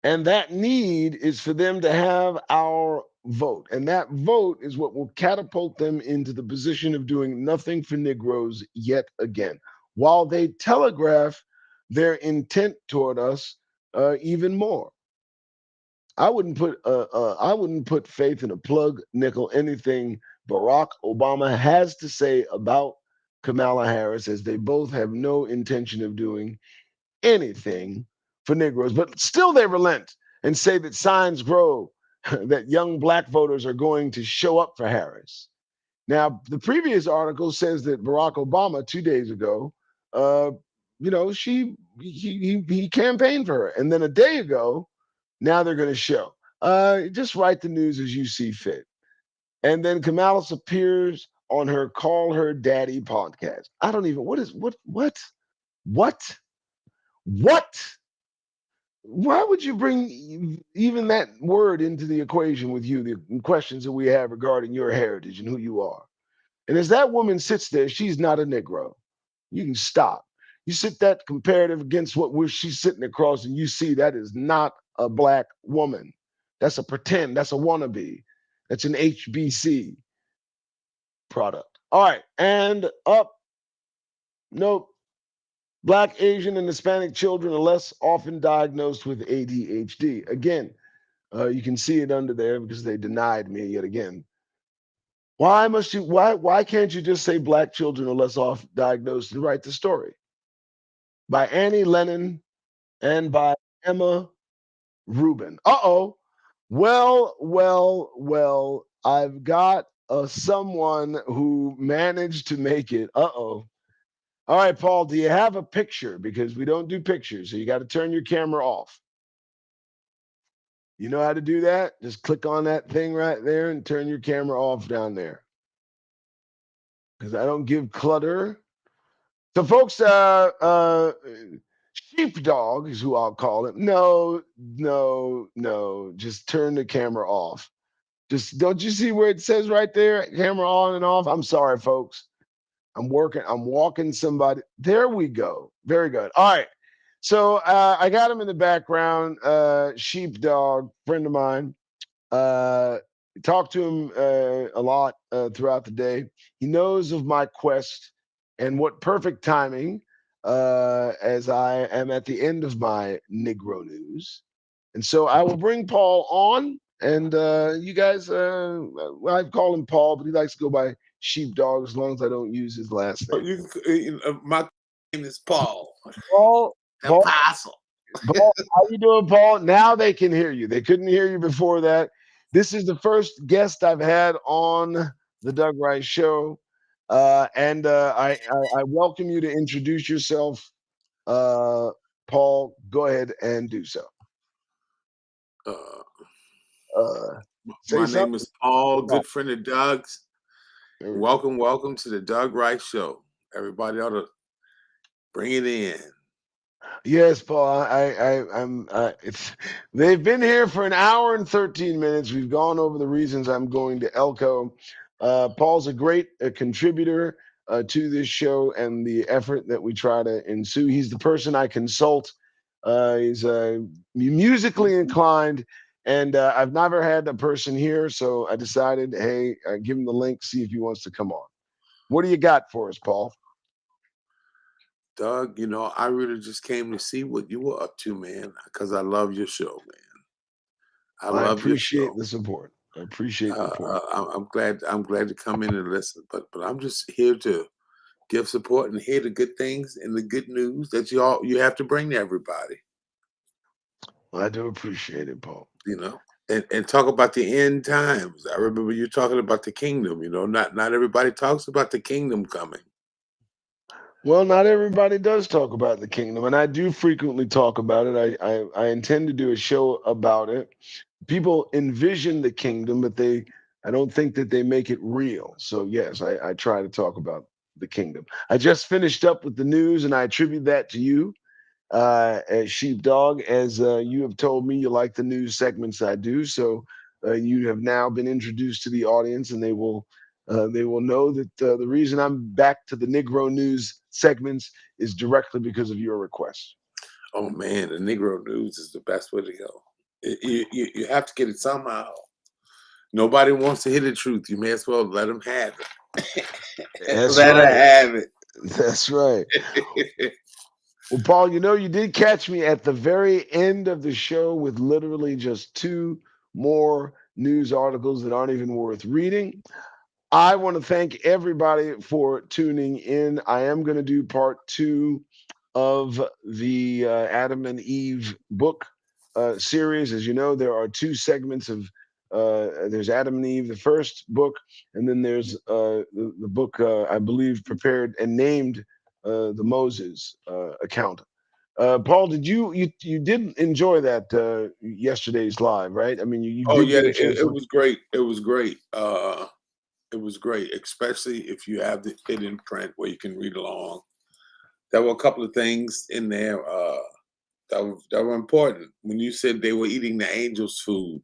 And that need is for them to have our vote. And that vote is what will catapult them into the position of doing nothing for Negroes yet again, while they telegraph their intent toward us even more. I wouldn't put faith in a plug, nickel, anything Barack Obama has to say about Kamala Harris, as they both have no intention of doing anything for Negroes, but still they relent and say that signs grow that young black voters are going to show up for Harris. Now, the previous article says that Barack Obama 2 days ago he campaigned for her, and then a day ago, now they're going to show. Just write the news as you see fit. And then Kamalis appears on her Call Her Daddy podcast. I don't even, what? Why would you bring even that word into the equation with you, the questions that we have regarding your heritage and who you are? And as that woman sits there, she's not a Negro. You can stop. You sit that comparative against she's sitting across, and you see that is not a black woman. That's a pretend. That's a wannabe. That's an HBC product. All right, and up. Nope. Black, Asian, and Hispanic children are less often diagnosed with ADHD. Again, you can see it under there because they denied me yet again. Why must you? Why can't you just say black children are less often diagnosed and write the story? By Annie Lennon and by Emma Rubin. Uh-oh. Well, I've got someone who managed to make it. Uh-oh. All right, Paul, do you have a picture? Because we don't do pictures, so you got to turn your camera off. You know how to do that? Just click on that thing right there and turn your camera off down there. Because I don't give clutter. So, folks, sheepdog is who I'll call it. No. Just turn the camera off. Just don't you see where it says right there, camera on and off? I'm sorry, folks. I'm walking somebody. There we go. Very good. All right. So I got him in the background, sheepdog, friend of mine. Uh, Talked to him a lot throughout the day. He knows of my quest, and what perfect timing as I am at the end of my Negro news. And so I will bring Paul on, and you guys, well, I call him Paul, but he likes to go by Sheepdog as long as I don't use his last name. My name is Paul. Paul, Apostle. Paul, how you doing, Paul? Now they can hear you. They couldn't hear you before that. This is the first guest I've had on the Doug Rice Show, and I welcome you to introduce yourself, Paul. Go ahead and do so. My name is Paul, good friend of Doug's. Welcome to the Doug Rice Show. Everybody ought to bring it in. Yes, Paul. They've been here for an hour and 13 minutes. We've gone over the reasons I'm going to Elko. Paul's a great contributor to this show and the effort that we try to ensue. He's the person I consult. He's musically inclined, and I've never had a person here, so I decided, hey, give him the link, see if he wants to come on. What do you got for us, Paul? Doug, I really just came to see what you were up to, man, because I love your show, man. I appreciate the support. I appreciate the support. I'm glad to come in and listen, but I'm just here to give support and hear the good things and the good news that you have to bring to everybody. I do appreciate it, Paul. And talk about the end times. I remember you talking about the kingdom. Not everybody talks about the kingdom coming. Well, not everybody does talk about the kingdom, and I do frequently talk about it. I intend to do a show about it. People envision the kingdom, but I don't think that they make it real. So yes, I try to talk about the kingdom. I just finished up with the news, and I attribute that to you, as Sheepdog, as you have told me you like the news segments I do. So you have now been introduced to the audience, and they will know that the reason I'm back to the Negro news segments is directly because of your request. Oh man, the Negro news is the best way to go. You have to get it somehow. Nobody wants to hear the truth. You may as well let them have it. Let them have it. That's right. Well, Paul, you did catch me at the very end of the show with literally just 2 more news articles that aren't even worth reading. I want to thank everybody for tuning in. I am going to do part 2 of the Adam and Eve book series. As you know, there are 2 segments of there's Adam and Eve, the first book, and then there's the book I believe prepared and named the Moses account. Paul, did you did enjoy that yesterday's live, right? I mean, you Oh did yeah, get a chance to it look. was great. It was great. It was great, especially if you have it in print where you can read along. There were a couple of things in there that were important. When you said they were eating the angels' food,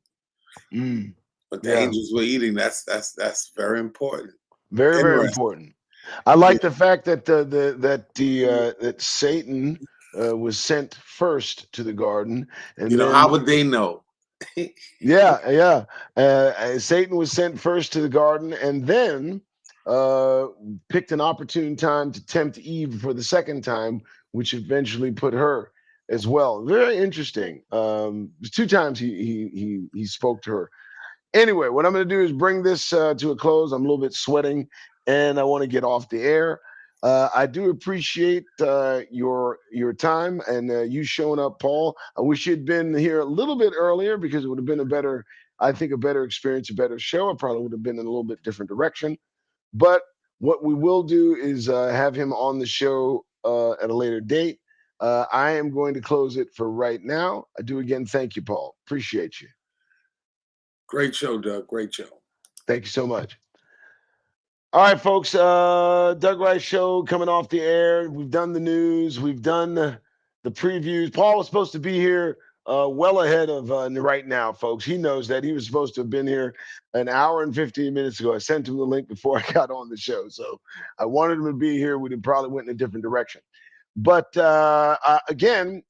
but the Yeah, angels were eating, that's very important. very very Interesting. important. I like Yeah. the fact that that Satan was sent first to the garden, You and know, how then would they know? yeah. Satan was sent first to the garden, and then uh, picked an opportune time to tempt Eve for the second time, which eventually put her as well. Very interesting. Two times he spoke to her. Anyway, what I'm going to do is bring this to a close. I'm a little bit sweating, and I want to get off the air. I do appreciate your time and you showing up, Paul. I wish you'd been here a little bit earlier because it would have been a better, I think, a better experience, a better show. I probably would have been in a little bit different direction. But what we will do is have him on the show at a later date. I am going to close it for right now. I do again thank you, Paul. Appreciate you. Great show, Doug. Great show. Thank you so much. All right, folks. Doug Rice Show coming off the air. We've done the news. We've done the previews. Paul was supposed to be here well ahead of right now, folks. He knows that. He was supposed to have been here an hour and 15 minutes ago. I sent him the link before I got on the show. So I wanted him to be here. We'd have probably went in a different direction. But again,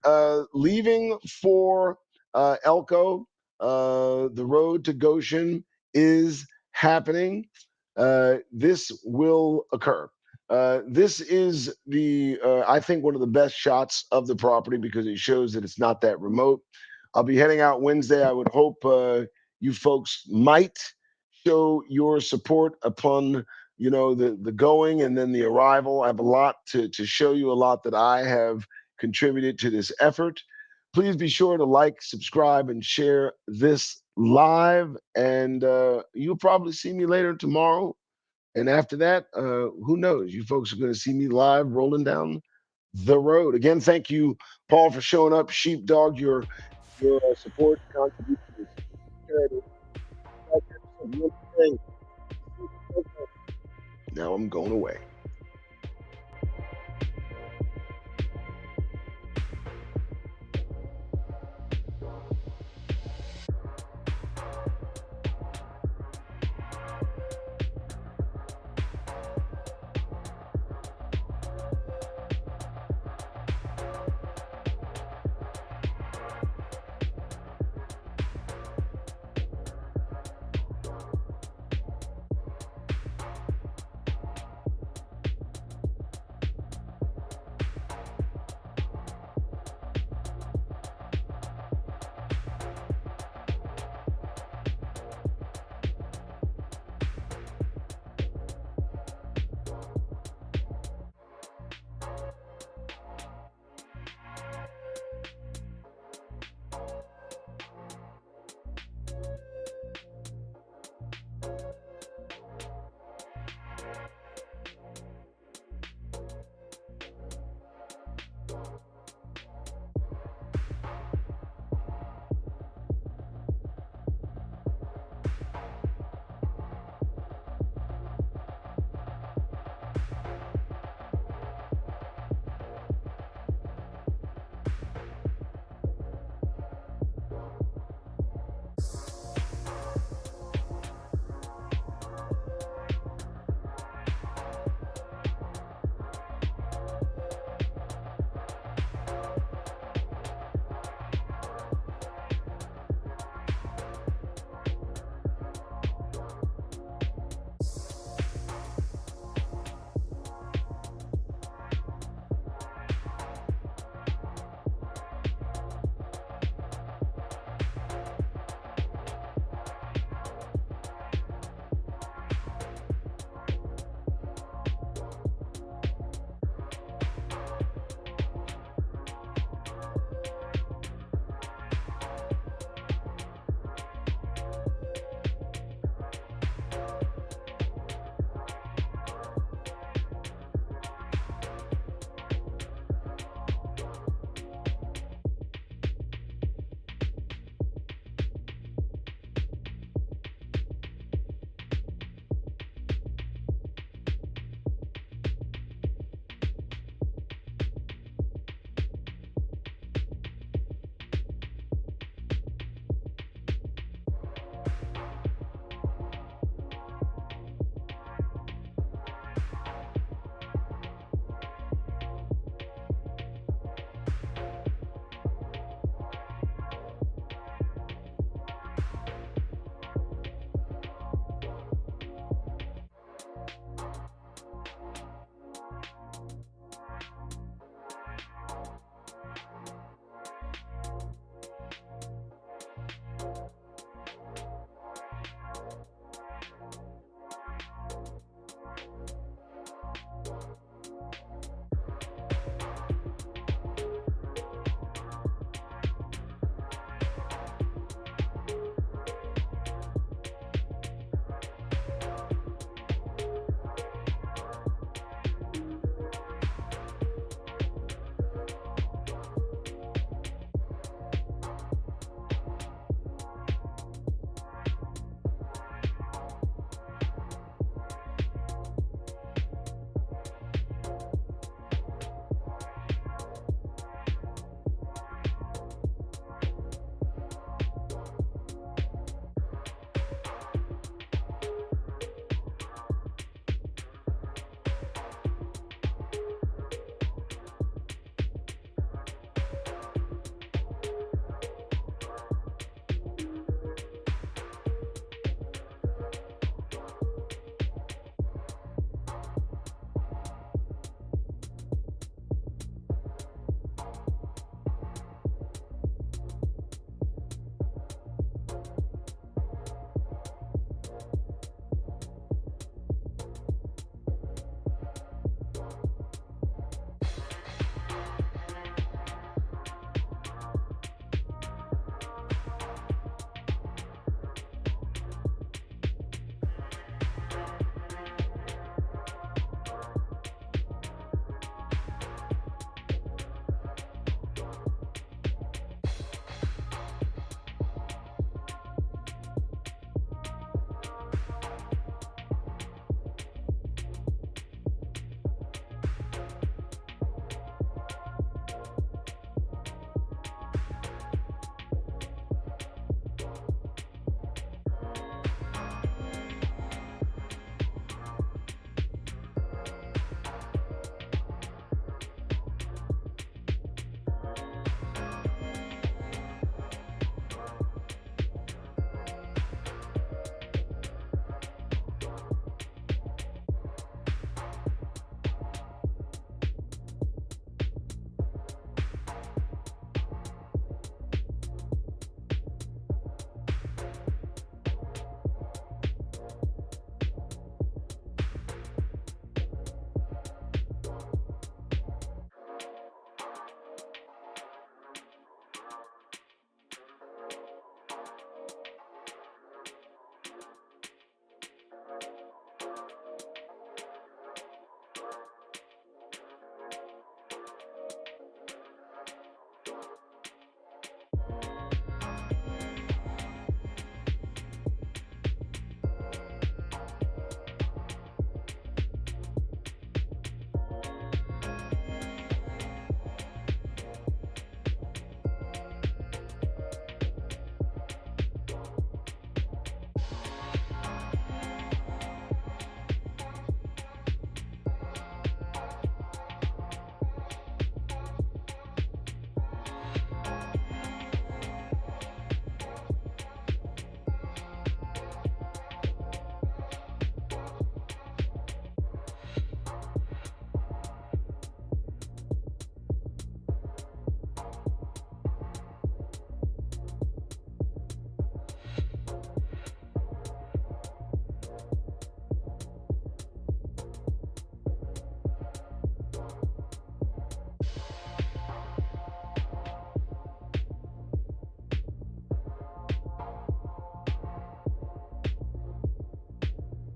leaving for Elko, the road to Goshen is happening. This will occur. This is I think, one of the best shots of the property because it shows that it's not that remote. I'll be heading out Wednesday. I would hope you folks might show your support upon the going and then the arrival. I have a lot to show you, a lot that I have contributed to this effort. Please be sure to like, subscribe, and share this live. And you'll probably see me later tomorrow. And after that, who knows? You folks are going to see me live rolling down the road. Again, thank you, Paul, for showing up. Sheepdog, your support contribution is charity. Now I'm going away.